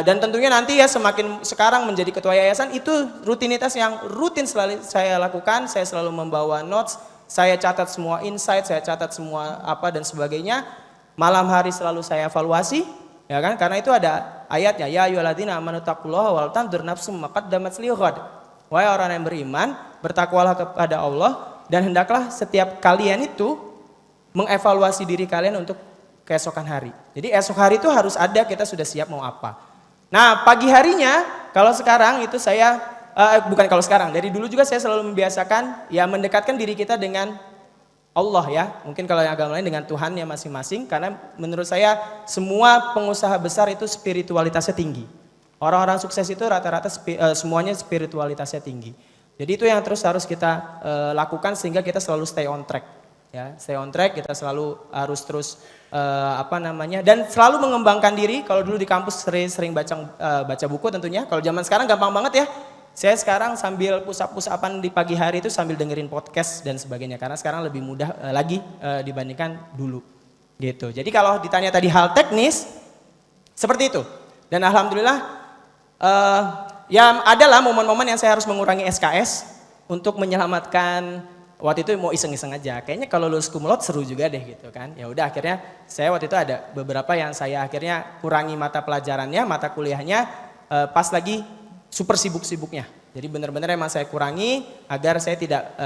dan tentunya nanti ya semakin sekarang menjadi ketua yayasan itu rutinitas yang rutin selalu saya lakukan. Saya selalu membawa notes, saya catat semua insight, saya catat semua apa dan sebagainya. Malam hari selalu saya evaluasi, ya kan? Karena itu ada ayatnya, ya ayyuhalladzina amanu taqullaha wal tanzur nafsum ma qaddamat lighad. Wahai orang yang beriman, bertakwalah kepada Allah dan hendaklah setiap kalian itu mengevaluasi diri kalian untuk keesokan hari. Jadi esok hari itu harus ada kita sudah siap mau apa. Nah pagi harinya kalau sekarang itu saya, bukan kalau sekarang, dari dulu juga saya selalu membiasakan ya mendekatkan diri kita dengan Allah ya. Mungkin kalau yang agama lain dengan Tuhannya masing-masing. Karena menurut saya semua pengusaha besar itu spiritualitasnya tinggi. Orang-orang sukses itu rata-rata semuanya spiritualitasnya tinggi. Jadi itu yang terus harus kita lakukan sehingga kita selalu stay on track. Ya, stay on track, kita selalu harus terus dan selalu mengembangkan diri. Kalau dulu di kampus sering baca buku tentunya. Kalau zaman sekarang gampang banget ya. Saya sekarang sambil push-upan di pagi hari itu sambil dengerin podcast dan sebagainya. Karena sekarang lebih mudah lagi dibandingkan dulu. Gitu. Jadi kalau ditanya tadi hal teknis, seperti itu. Dan alhamdulillah ya adalah momen-momen yang saya harus mengurangi SKS untuk menyelamatkan. Waktu itu mau iseng-iseng aja, kayaknya kalau lulus cum laude seru juga deh gitu kan. Ya udah akhirnya saya waktu itu ada beberapa yang saya akhirnya kurangi mata pelajarannya, mata kuliahnya pas lagi super sibuk-sibuknya. Jadi benar-benar emang saya kurangi agar saya tidak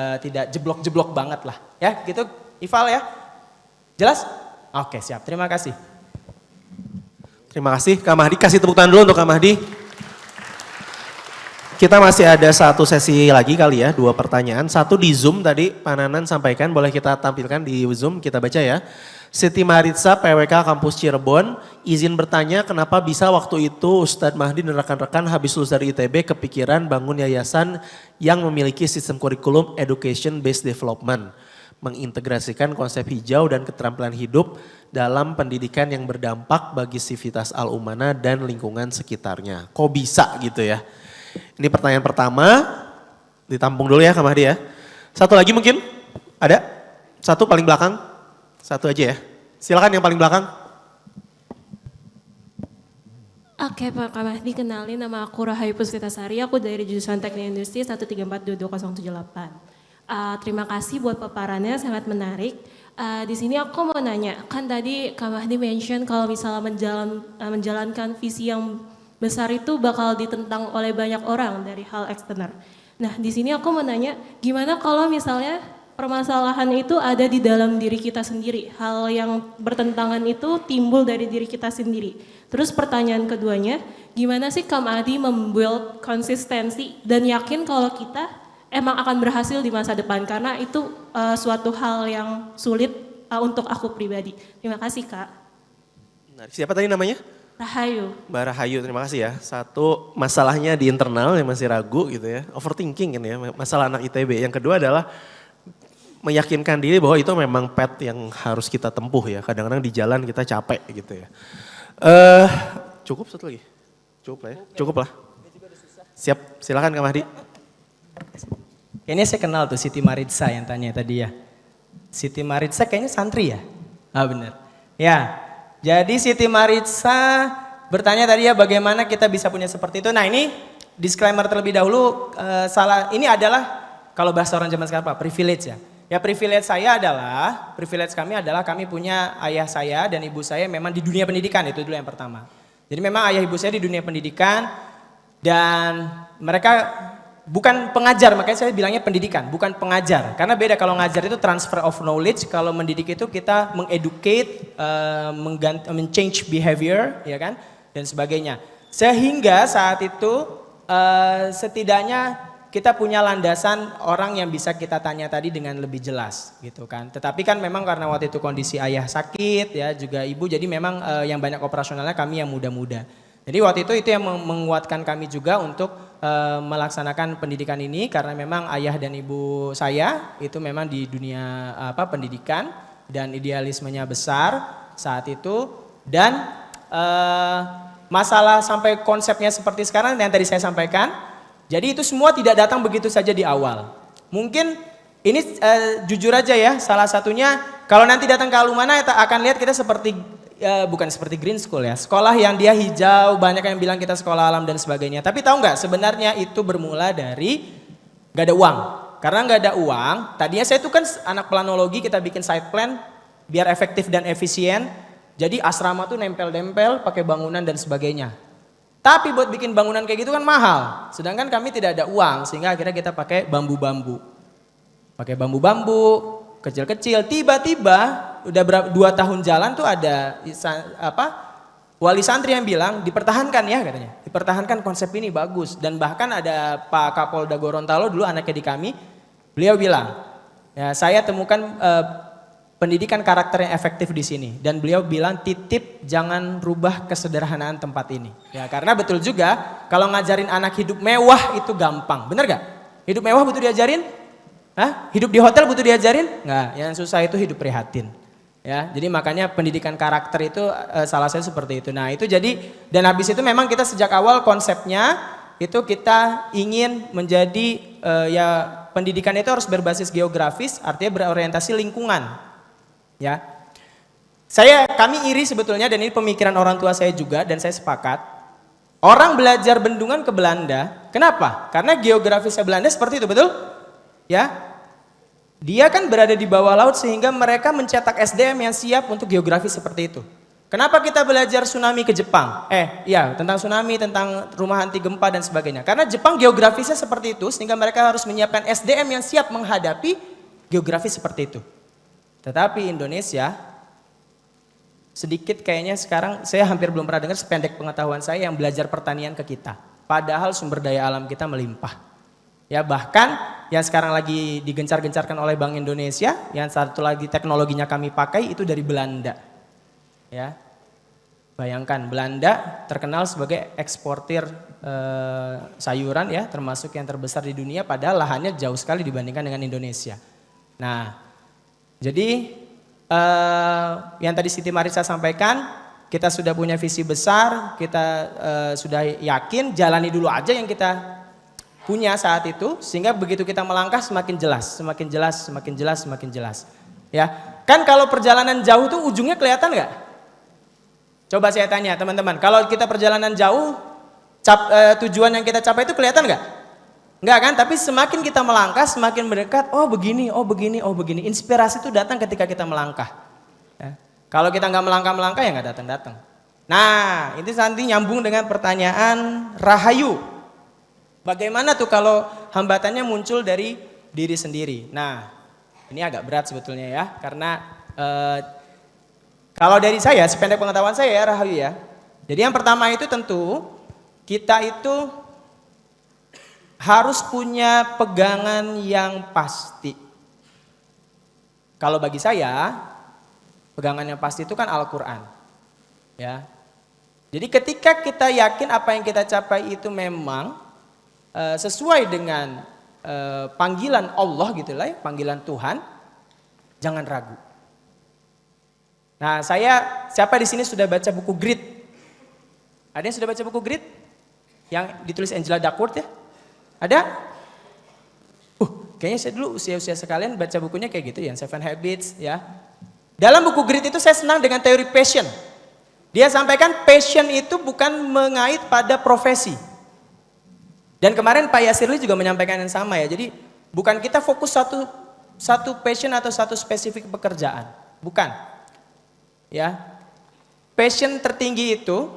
jeblok-jeblok banget lah. Ya gitu Ival ya. Jelas? Oke siap, terima kasih. Terima kasih Kak Mahdi, kasih tepuk tangan dulu untuk Kak Mahdi. Kita masih ada satu sesi lagi kali ya, 2 pertanyaan. Satu di Zoom tadi Pak Nanan sampaikan, boleh kita tampilkan di Zoom, kita baca ya. Siti Maritza, PWK Kampus Cirebon, izin bertanya kenapa bisa waktu itu Ustadz Mahdi dan rekan-rekan habis lulus dari ITB kepikiran bangun yayasan yang memiliki sistem kurikulum education based development. Mengintegrasikan konsep hijau dan keterampilan hidup dalam pendidikan yang berdampak bagi sivitas al-umanah dan lingkungan sekitarnya. Kok bisa gitu ya? Ini pertanyaan pertama, ditampung dulu ya Kak Mahdi ya. Satu lagi mungkin, ada? Satu paling belakang, satu aja ya. Silakan yang paling belakang. Oke Pak Mahdi, kenalin nama aku Rahayu Puspitasari, aku dari jurusan Teknik Industri 1342278. Terima kasih buat paparannya, sangat menarik. Di sini aku mau nanya, kan tadi Kak Mahdi mention kalau misalnya menjalankan visi yang besar itu bakal ditentang oleh banyak orang dari hal eksterner. Nah di sini aku mau nanya, gimana kalau misalnya permasalahan itu ada di dalam diri kita sendiri, hal yang bertentangan itu timbul dari diri kita sendiri. Terus pertanyaan keduanya, gimana sih Kak Mahdi membuild konsistensi dan yakin kalau kita emang akan berhasil di masa depan, karena itu suatu hal yang sulit untuk aku pribadi. Terima kasih Kak. Nah, siapa tadi namanya? Rahayu. Mbak Rahayu, terima kasih ya. Satu, masalahnya di internal yang masih ragu gitu ya. Overthinking kan ya, masalah anak ITB. Yang kedua adalah meyakinkan diri bahwa itu memang path yang harus kita tempuh ya. Kadang-kadang di jalan kita capek gitu ya. Cukup satu lagi? Cukup lah ya? Cukup lah. Siap, silakan Kak Mahdi. Ini saya kenal tuh Siti Maritza yang tanya tadi ya. Siti Maritza kayaknya santri ya? Ah benar. Ya. Jadi Siti Maritza bertanya tadi ya bagaimana kita bisa punya seperti itu. Nah ini disclaimer terlebih dahulu, ini adalah kalau bahasa orang zaman sekarang Pak, privilege ya. Ya privilege kami adalah kami punya ayah saya dan ibu saya memang di dunia pendidikan, itu dulu yang pertama. Jadi memang ayah ibu saya di dunia pendidikan dan mereka bukan pengajar, makanya saya bilangnya pendidikan, bukan pengajar. Karena beda, kalau ngajar itu transfer of knowledge, kalau mendidik itu kita mengeducate, men-change behavior, ya kan, dan sebagainya. Sehingga saat itu setidaknya kita punya landasan orang yang bisa kita tanya tadi dengan lebih jelas, gitu kan. Tetapi kan memang karena waktu itu kondisi ayah sakit, ya juga ibu, jadi memang yang banyak operasionalnya kami yang muda-muda. Jadi waktu itu yang menguatkan kami juga untuk melaksanakan pendidikan ini karena memang ayah dan ibu saya itu memang di dunia pendidikan dan idealismenya besar saat itu dan masalah sampai konsepnya seperti sekarang yang tadi saya sampaikan. Jadi itu semua tidak datang begitu saja di awal. Mungkin ini jujur aja ya, salah satunya kalau nanti datang ke Alumana akan lihat kita seperti bukan seperti green school ya, sekolah yang dia hijau, banyak yang bilang kita sekolah alam dan sebagainya. Tapi tahu nggak, sebenarnya itu bermula dari nggak ada uang. Karena nggak ada uang, tadinya saya itu kan anak planologi, kita bikin site plan biar efektif dan efisien. Jadi asrama tuh nempel-nempel pakai bangunan dan sebagainya. Tapi buat bikin bangunan kayak gitu kan mahal. Sedangkan kami tidak ada uang, sehingga akhirnya kita pakai bambu-bambu. Pakai bambu-bambu, kecil-kecil. Tiba-tiba udah 2 tahun jalan tuh ada wali santri yang bilang dipertahankan ya katanya. Dipertahankan konsep ini bagus. Dan bahkan ada Pak Kapolda Gorontalo dulu anaknya di kami. Beliau bilang, ya saya temukan pendidikan karakter yang efektif di sini. Dan beliau bilang titip jangan rubah kesederhanaan tempat ini. Ya karena betul juga kalau ngajarin anak hidup mewah itu gampang. Bener gak? Hidup mewah butuh diajarin? Hah? Hidup di hotel butuh diajarin? Nggak, yang susah itu hidup prihatin. Ya, jadi makanya pendidikan karakter itu salah satu seperti itu. Nah itu jadi, dan habis itu memang kita sejak awal konsepnya itu kita ingin menjadi ya pendidikan itu harus berbasis geografis, artinya berorientasi lingkungan. Ya, kami iri sebetulnya, dan ini pemikiran orang tua saya juga, dan saya sepakat. Orang belajar bendungan ke Belanda, kenapa? Karena geografisnya Belanda seperti itu, betul? Ya, dia kan berada di bawah laut sehingga mereka mencetak SDM yang siap untuk geografi seperti itu. Kenapa kita belajar tsunami ke Jepang? Ya tentang tsunami, tentang rumah anti gempa dan sebagainya. Karena Jepang geografisnya seperti itu sehingga mereka harus menyiapkan SDM yang siap menghadapi geografi seperti itu. Tetapi Indonesia sedikit kayaknya sekarang saya hampir belum pernah dengar sependek pengetahuan saya yang belajar pertanian ke kita. Padahal sumber daya alam kita melimpah. Ya bahkan yang sekarang lagi digencar-gencarkan oleh Bank Indonesia, yang satu lagi teknologinya kami pakai itu dari Belanda. Ya, bayangkan Belanda terkenal sebagai eksportir sayuran ya, termasuk yang terbesar di dunia, padahal lahannya jauh sekali dibandingkan dengan Indonesia. Nah, jadi yang tadi Siti Marisa sampaikan, kita sudah punya visi besar, kita sudah yakin, jalani dulu aja yang kita punya saat itu, sehingga begitu kita melangkah semakin jelas, semakin jelas, semakin jelas, semakin jelas. Ya, kan kalau perjalanan jauh tuh ujungnya kelihatan nggak? Coba saya tanya teman-teman, kalau kita perjalanan jauh, tujuan yang kita capai itu kelihatan nggak? Nggak kan? Tapi semakin kita melangkah, semakin mendekat. Oh begini, oh begini, oh begini. Inspirasi itu datang ketika kita melangkah. Ya. Kalau kita nggak melangkah ya nggak datang-datang. Nah, itu nanti nyambung dengan pertanyaan Rahayu. Bagaimana tuh kalau hambatannya muncul dari diri sendiri? Nah, ini agak berat sebetulnya ya, karena kalau dari saya, sependek pengetahuan saya ya Rahayu ya. Jadi yang pertama itu tentu kita itu harus punya pegangan yang pasti. Kalau bagi saya, pegangan yang pasti itu kan Al-Quran. Ya. Jadi ketika kita yakin apa yang kita capai itu memang sesuai dengan panggilan Allah gitu lah ya, panggilan Tuhan, jangan ragu. Nah siapa di sini sudah baca buku Grit? Ada yang sudah baca buku Grit? Yang ditulis Angela Duckworth ya? Ada? Kayaknya saya dulu usia-usia sekalian baca bukunya kayak gitu ya, Seven Habits ya. Dalam buku Grit itu saya senang dengan teori passion. Dia sampaikan passion itu bukan mengait pada profesi. Dan kemarin Pak Yasirli juga menyampaikan yang sama ya. Jadi bukan kita fokus satu passion atau satu spesifik pekerjaan, bukan. Ya, passion tertinggi itu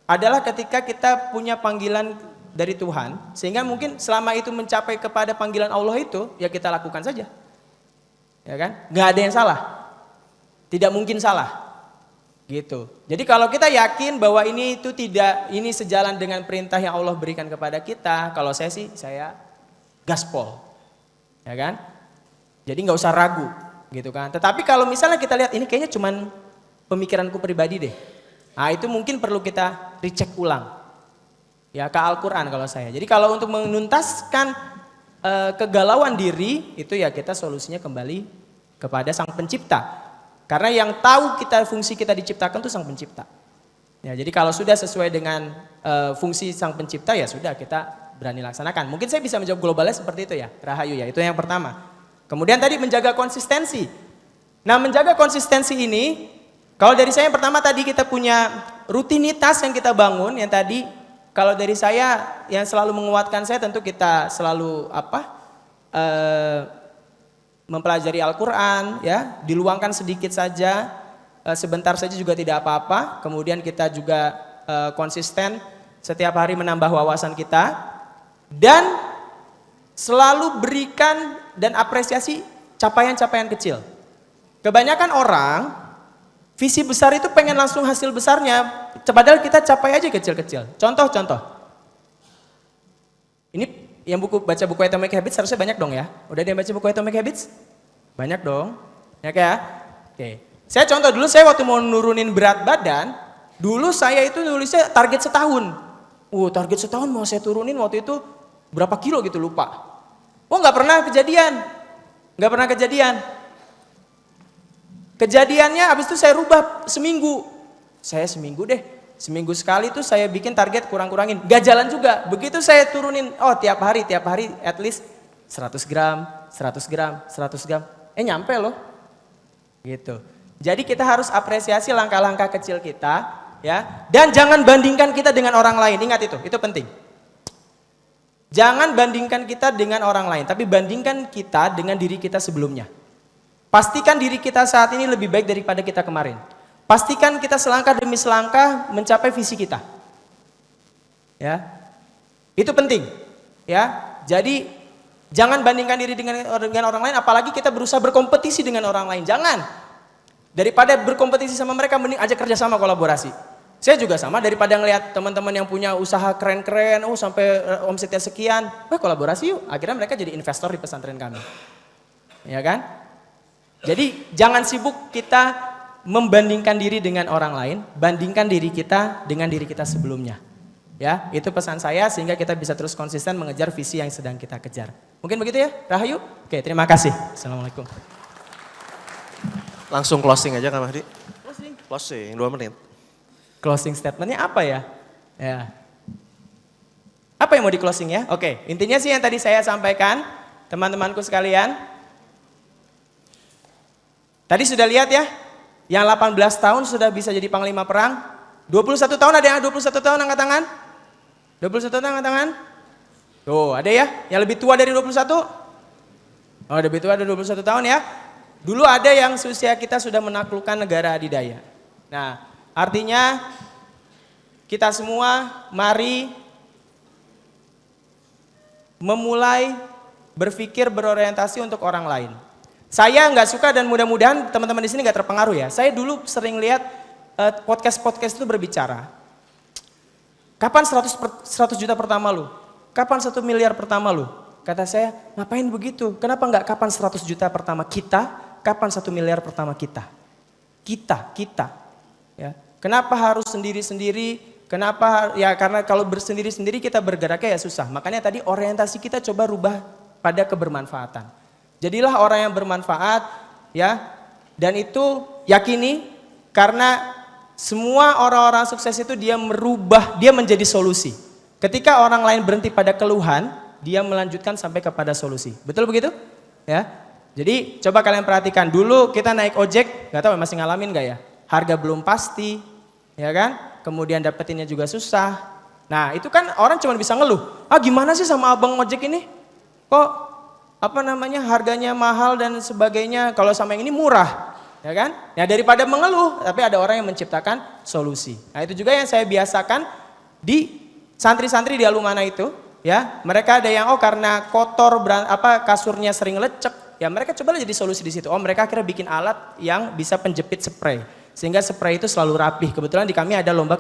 adalah ketika kita punya panggilan dari Tuhan, sehingga mungkin selama itu mencapai kepada panggilan Allah itu, ya kita lakukan saja. Ya kan? Nggak ada yang salah. Tidak mungkin salah. Gitu. Jadi kalau kita yakin bahwa ini sejalan dengan perintah yang Allah berikan kepada kita, kalau saya gaspol. Ya kan? Jadi nggak usah ragu, gitu kan. Tetapi kalau misalnya kita lihat ini kayaknya cuman pemikiranku pribadi deh. Nah, itu mungkin perlu kita recheck ulang. Ya, ke Al-Qur'an kalau saya. Jadi kalau untuk menuntaskan kegalauan diri, itu ya kita solusinya kembali kepada Sang Pencipta. Karena yang tahu fungsi kita diciptakan itu Sang Pencipta. Ya, jadi kalau sudah sesuai dengan fungsi sang pencipta ya sudah kita berani laksanakan. Mungkin saya bisa menjawab globalnya seperti itu ya, Rahayu ya. Itu yang pertama. Kemudian tadi menjaga konsistensi. Nah, menjaga konsistensi ini kalau dari saya yang pertama tadi kita punya rutinitas yang kita bangun yang tadi kalau dari saya yang selalu menguatkan saya tentu kita selalu mempelajari Al-Qur'an ya, diluangkan sedikit saja, sebentar saja juga tidak apa-apa. Kemudian kita juga konsisten setiap hari menambah wawasan kita dan selalu berikan dan apresiasi capaian-capaian kecil. Kebanyakan orang visi besar itu pengen langsung hasil besarnya, padahal kita capai aja kecil-kecil. Contoh. Ini yang baca buku Atomic Habits harusnya banyak dong ya. Udah dia baca buku Atomic Habits? Banyak dong. Ya kayak? Oke. Saya contoh dulu, saya waktu mau nurunin berat badan, dulu saya itu nulisnya target setahun. Target setahun mau saya turunin waktu itu berapa kilo gitu lupa. Nggak pernah kejadian. Kejadiannya habis itu saya rubah seminggu. Saya seminggu sekali tuh saya bikin target kurang-kurangin. Gak jalan juga. Begitu saya turunin, tiap hari at least 100 gram. Nyampe loh. Gitu. Jadi kita harus apresiasi langkah-langkah kecil kita, ya. Dan jangan bandingkan kita dengan orang lain. Ingat itu penting. Jangan bandingkan kita dengan orang lain, tapi bandingkan kita dengan diri kita sebelumnya. Pastikan diri kita saat ini lebih baik daripada kita kemarin. Pastikan kita selangkah demi selangkah mencapai visi kita. Ya. Itu penting, ya. Jadi jangan bandingkan diri dengan orang lain, apalagi kita berusaha berkompetisi dengan orang lain. Jangan. Daripada berkompetisi sama mereka, mending aja kerjasama kolaborasi. Saya juga sama, daripada ngelihat teman-teman yang punya usaha keren-keren, sampai omsetnya sekian, kolaborasi yuk. Akhirnya mereka jadi investor di pesantren kami. Ya kan? Jadi jangan sibuk kita membandingkan diri dengan orang lain, bandingkan diri kita dengan diri kita sebelumnya. Ya, itu pesan saya sehingga kita bisa terus konsisten mengejar visi yang sedang kita kejar. Mungkin begitu ya, Rahayu? Oke, terima kasih. Assalamualaikum. Langsung closing aja Kak Mahdi. Closing 2 menit. Closing statementnya apa ya? Ya. Apa yang mau di closing ya? Oke, intinya sih yang tadi saya sampaikan, teman-temanku sekalian. Tadi sudah lihat ya, yang 18 tahun sudah bisa jadi panglima perang. 21 tahun ada yang 21 tahun angkat tangan? 21 tahun angkat tangan? Tuh, ada ya? Yang lebih tua dari 21? Lebih tua dari 21 tahun ya. Dulu ada yang seusia kita sudah menaklukkan negara adidaya. Nah, artinya kita semua mari memulai berpikir berorientasi untuk orang lain. Saya nggak suka dan mudah-mudahan teman-teman di sini nggak terpengaruh ya. Saya dulu sering lihat podcast itu berbicara. Kapan 100 juta pertama lu? Kapan 1 miliar pertama lu? Kata saya, ngapain begitu? Kenapa nggak kapan 100 juta pertama kita? Kapan 1 miliar pertama kita? Kita. Ya. Kenapa harus sendiri-sendiri? Kenapa? Ya karena kalau bersendiri-sendiri kita bergeraknya ya susah. Makanya tadi orientasi kita coba rubah pada kebermanfaatan. Jadilah orang yang bermanfaat, ya. Dan itu yakini karena semua orang-orang sukses itu dia menjadi solusi. Ketika orang lain berhenti pada keluhan, dia melanjutkan sampai kepada solusi. Betul begitu? Ya. Jadi coba kalian perhatikan dulu kita naik ojek, nggak tahu masih ngalamin nggak ya? Harga belum pasti, ya kan? Kemudian dapetinnya juga susah. Nah itu kan orang cuma bisa ngeluh. Gimana sih sama abang ojek ini? Kok harganya mahal dan sebagainya, kalau sama yang ini murah, ya kan? Ya daripada mengeluh, tapi ada orang yang menciptakan solusi. Nah itu juga yang saya biasakan di santri-santri di Alumana itu, ya. Mereka ada yang karena kotor, kasurnya sering lecek, ya mereka coba jadi solusi di situ. Mereka akhirnya bikin alat yang bisa penjepit spray, sehingga spray itu selalu rapih. Kebetulan di kami ada lomba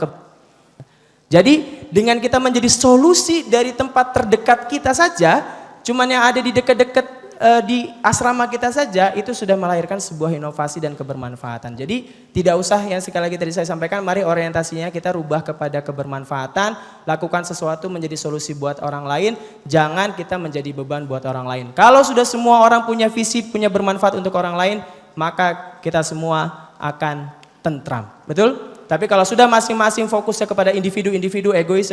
Jadi dengan kita menjadi solusi dari tempat terdekat kita saja, cuman yang ada di dekat-dekat di asrama kita saja itu sudah melahirkan sebuah inovasi dan kebermanfaatan. Jadi tidak usah yang sekali lagi tadi saya sampaikan, mari orientasinya kita rubah kepada kebermanfaatan, lakukan sesuatu menjadi solusi buat orang lain, jangan kita menjadi beban buat orang lain. Kalau sudah semua orang punya visi, punya bermanfaat untuk orang lain, maka kita semua akan tentram. Betul? Tapi kalau sudah masing-masing fokusnya kepada individu-individu, egois,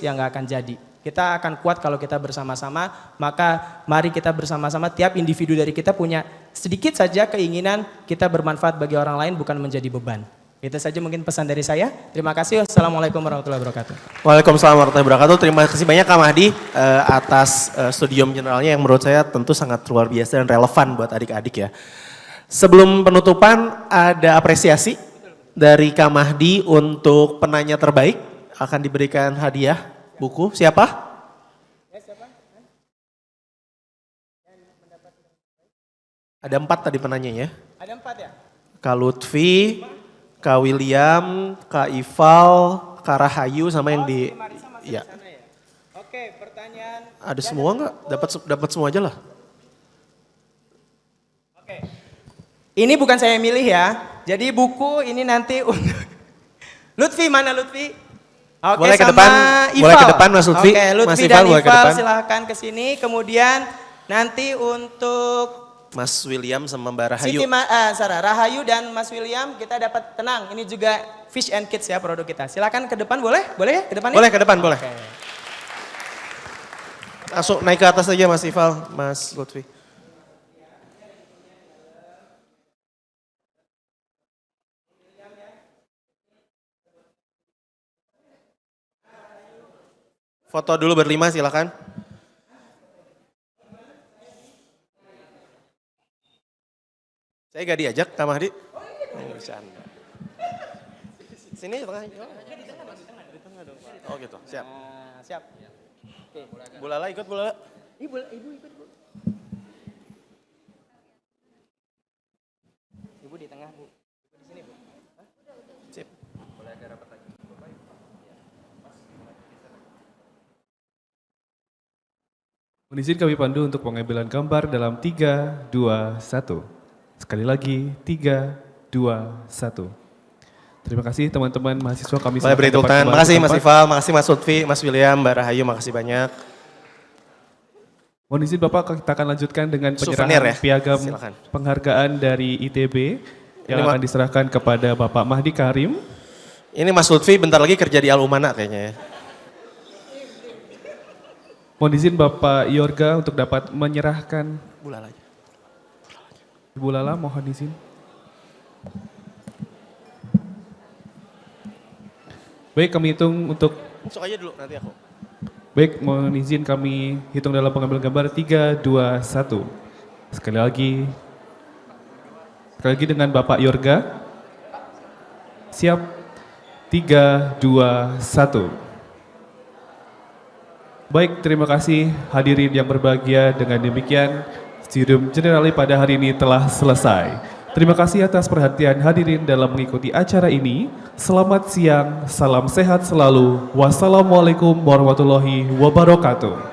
ya nggak akan jadi. Kita akan kuat kalau kita bersama-sama, maka mari kita bersama-sama, tiap individu dari kita punya sedikit saja keinginan kita bermanfaat bagi orang lain, bukan menjadi beban. Itu saja mungkin pesan dari saya. Terima kasih. Wassalamualaikum warahmatullahi wabarakatuh. Waalaikumsalam warahmatullahi wabarakatuh. Terima kasih banyak Kak Mahdi atas studium generalnya yang menurut saya tentu sangat luar biasa dan relevan buat adik-adik ya. Sebelum penutupan ada apresiasi dari Kak Mahdi untuk penanya terbaik. Akan diberikan hadiah buku. Siapa? Ada 4 tadi penanyanya. Ada 4 ya? Kak Lutfi, Kak William, Kak Ival, Kak Rahayu sama yang di ya. Oke, pertanyaan. Ada semua nggak? Dapat semua aja lah. Oke. Ini bukan saya milih ya. Jadi buku ini nanti untuk Lutfi, mana Lutfi? Oke, Boleh ke sama depan, Ival. boleh ke depan Mas Lutfi. Oke, Lutfi Mas dan Ival boleh ke Ival depan. silahkan ke sini. Kemudian nanti untuk Mas William sama Mbak Rahayu. Rahayu dan Mas William kita dapat tenang. Ini juga Fish and Kids ya produk kita. Silakan ke depan, boleh? Boleh ya ke depan? Boleh ke depan, boleh. Oke. Langsung naik ke atas aja Mas Ival, Mas Lutfi. Foto dulu berlima silakan. Saya gak diajak Kak Mahdi. Bercanda. Sini tengah. Oh gitu, siap. Siap. Bu Lala ikut Bu Lala. Ibu ikut Bu. Ibu di tengah Bu. Ibu di sini Bu. Sip. Izin kami pandu untuk pengambilan gambar dalam 3, 2, 1. Sekali lagi, 3, 2, 1. Terima kasih teman-teman mahasiswa kami. Boleh beri tepuk tangan. Makasih Mas Ival, makasih Mas Lutfi, Mas William, Mbak Rahayu, makasih banyak. Mohon izin Bapak, kita akan lanjutkan dengan Souvenir penyerahan ya? piagam Silakan. penghargaan dari ITB yang akan diserahkan kepada Bapak Mahdi Karim. Ini Mas Lutfi bentar lagi kerja di Al-Umana kayaknya ya. Mohon izin Bapak Yorga untuk dapat menyerahkan. Bu Lala aja. Ibu Lala mohon izin. Baik, kami hitung untuk. Masuk aja dulu nanti aku. Baik, mohon izin kami hitung dalam pengambilan gambar 3, 2, 1. Sekali lagi dengan Bapak Yorga. Siap. 3, 2, 1. Baik, terima kasih hadirin yang berbahagia. Dengan demikian, Studium Generale pada hari ini telah selesai. Terima kasih atas perhatian hadirin dalam mengikuti acara ini. Selamat siang, salam sehat selalu. Wassalamualaikum warahmatullahi wabarakatuh.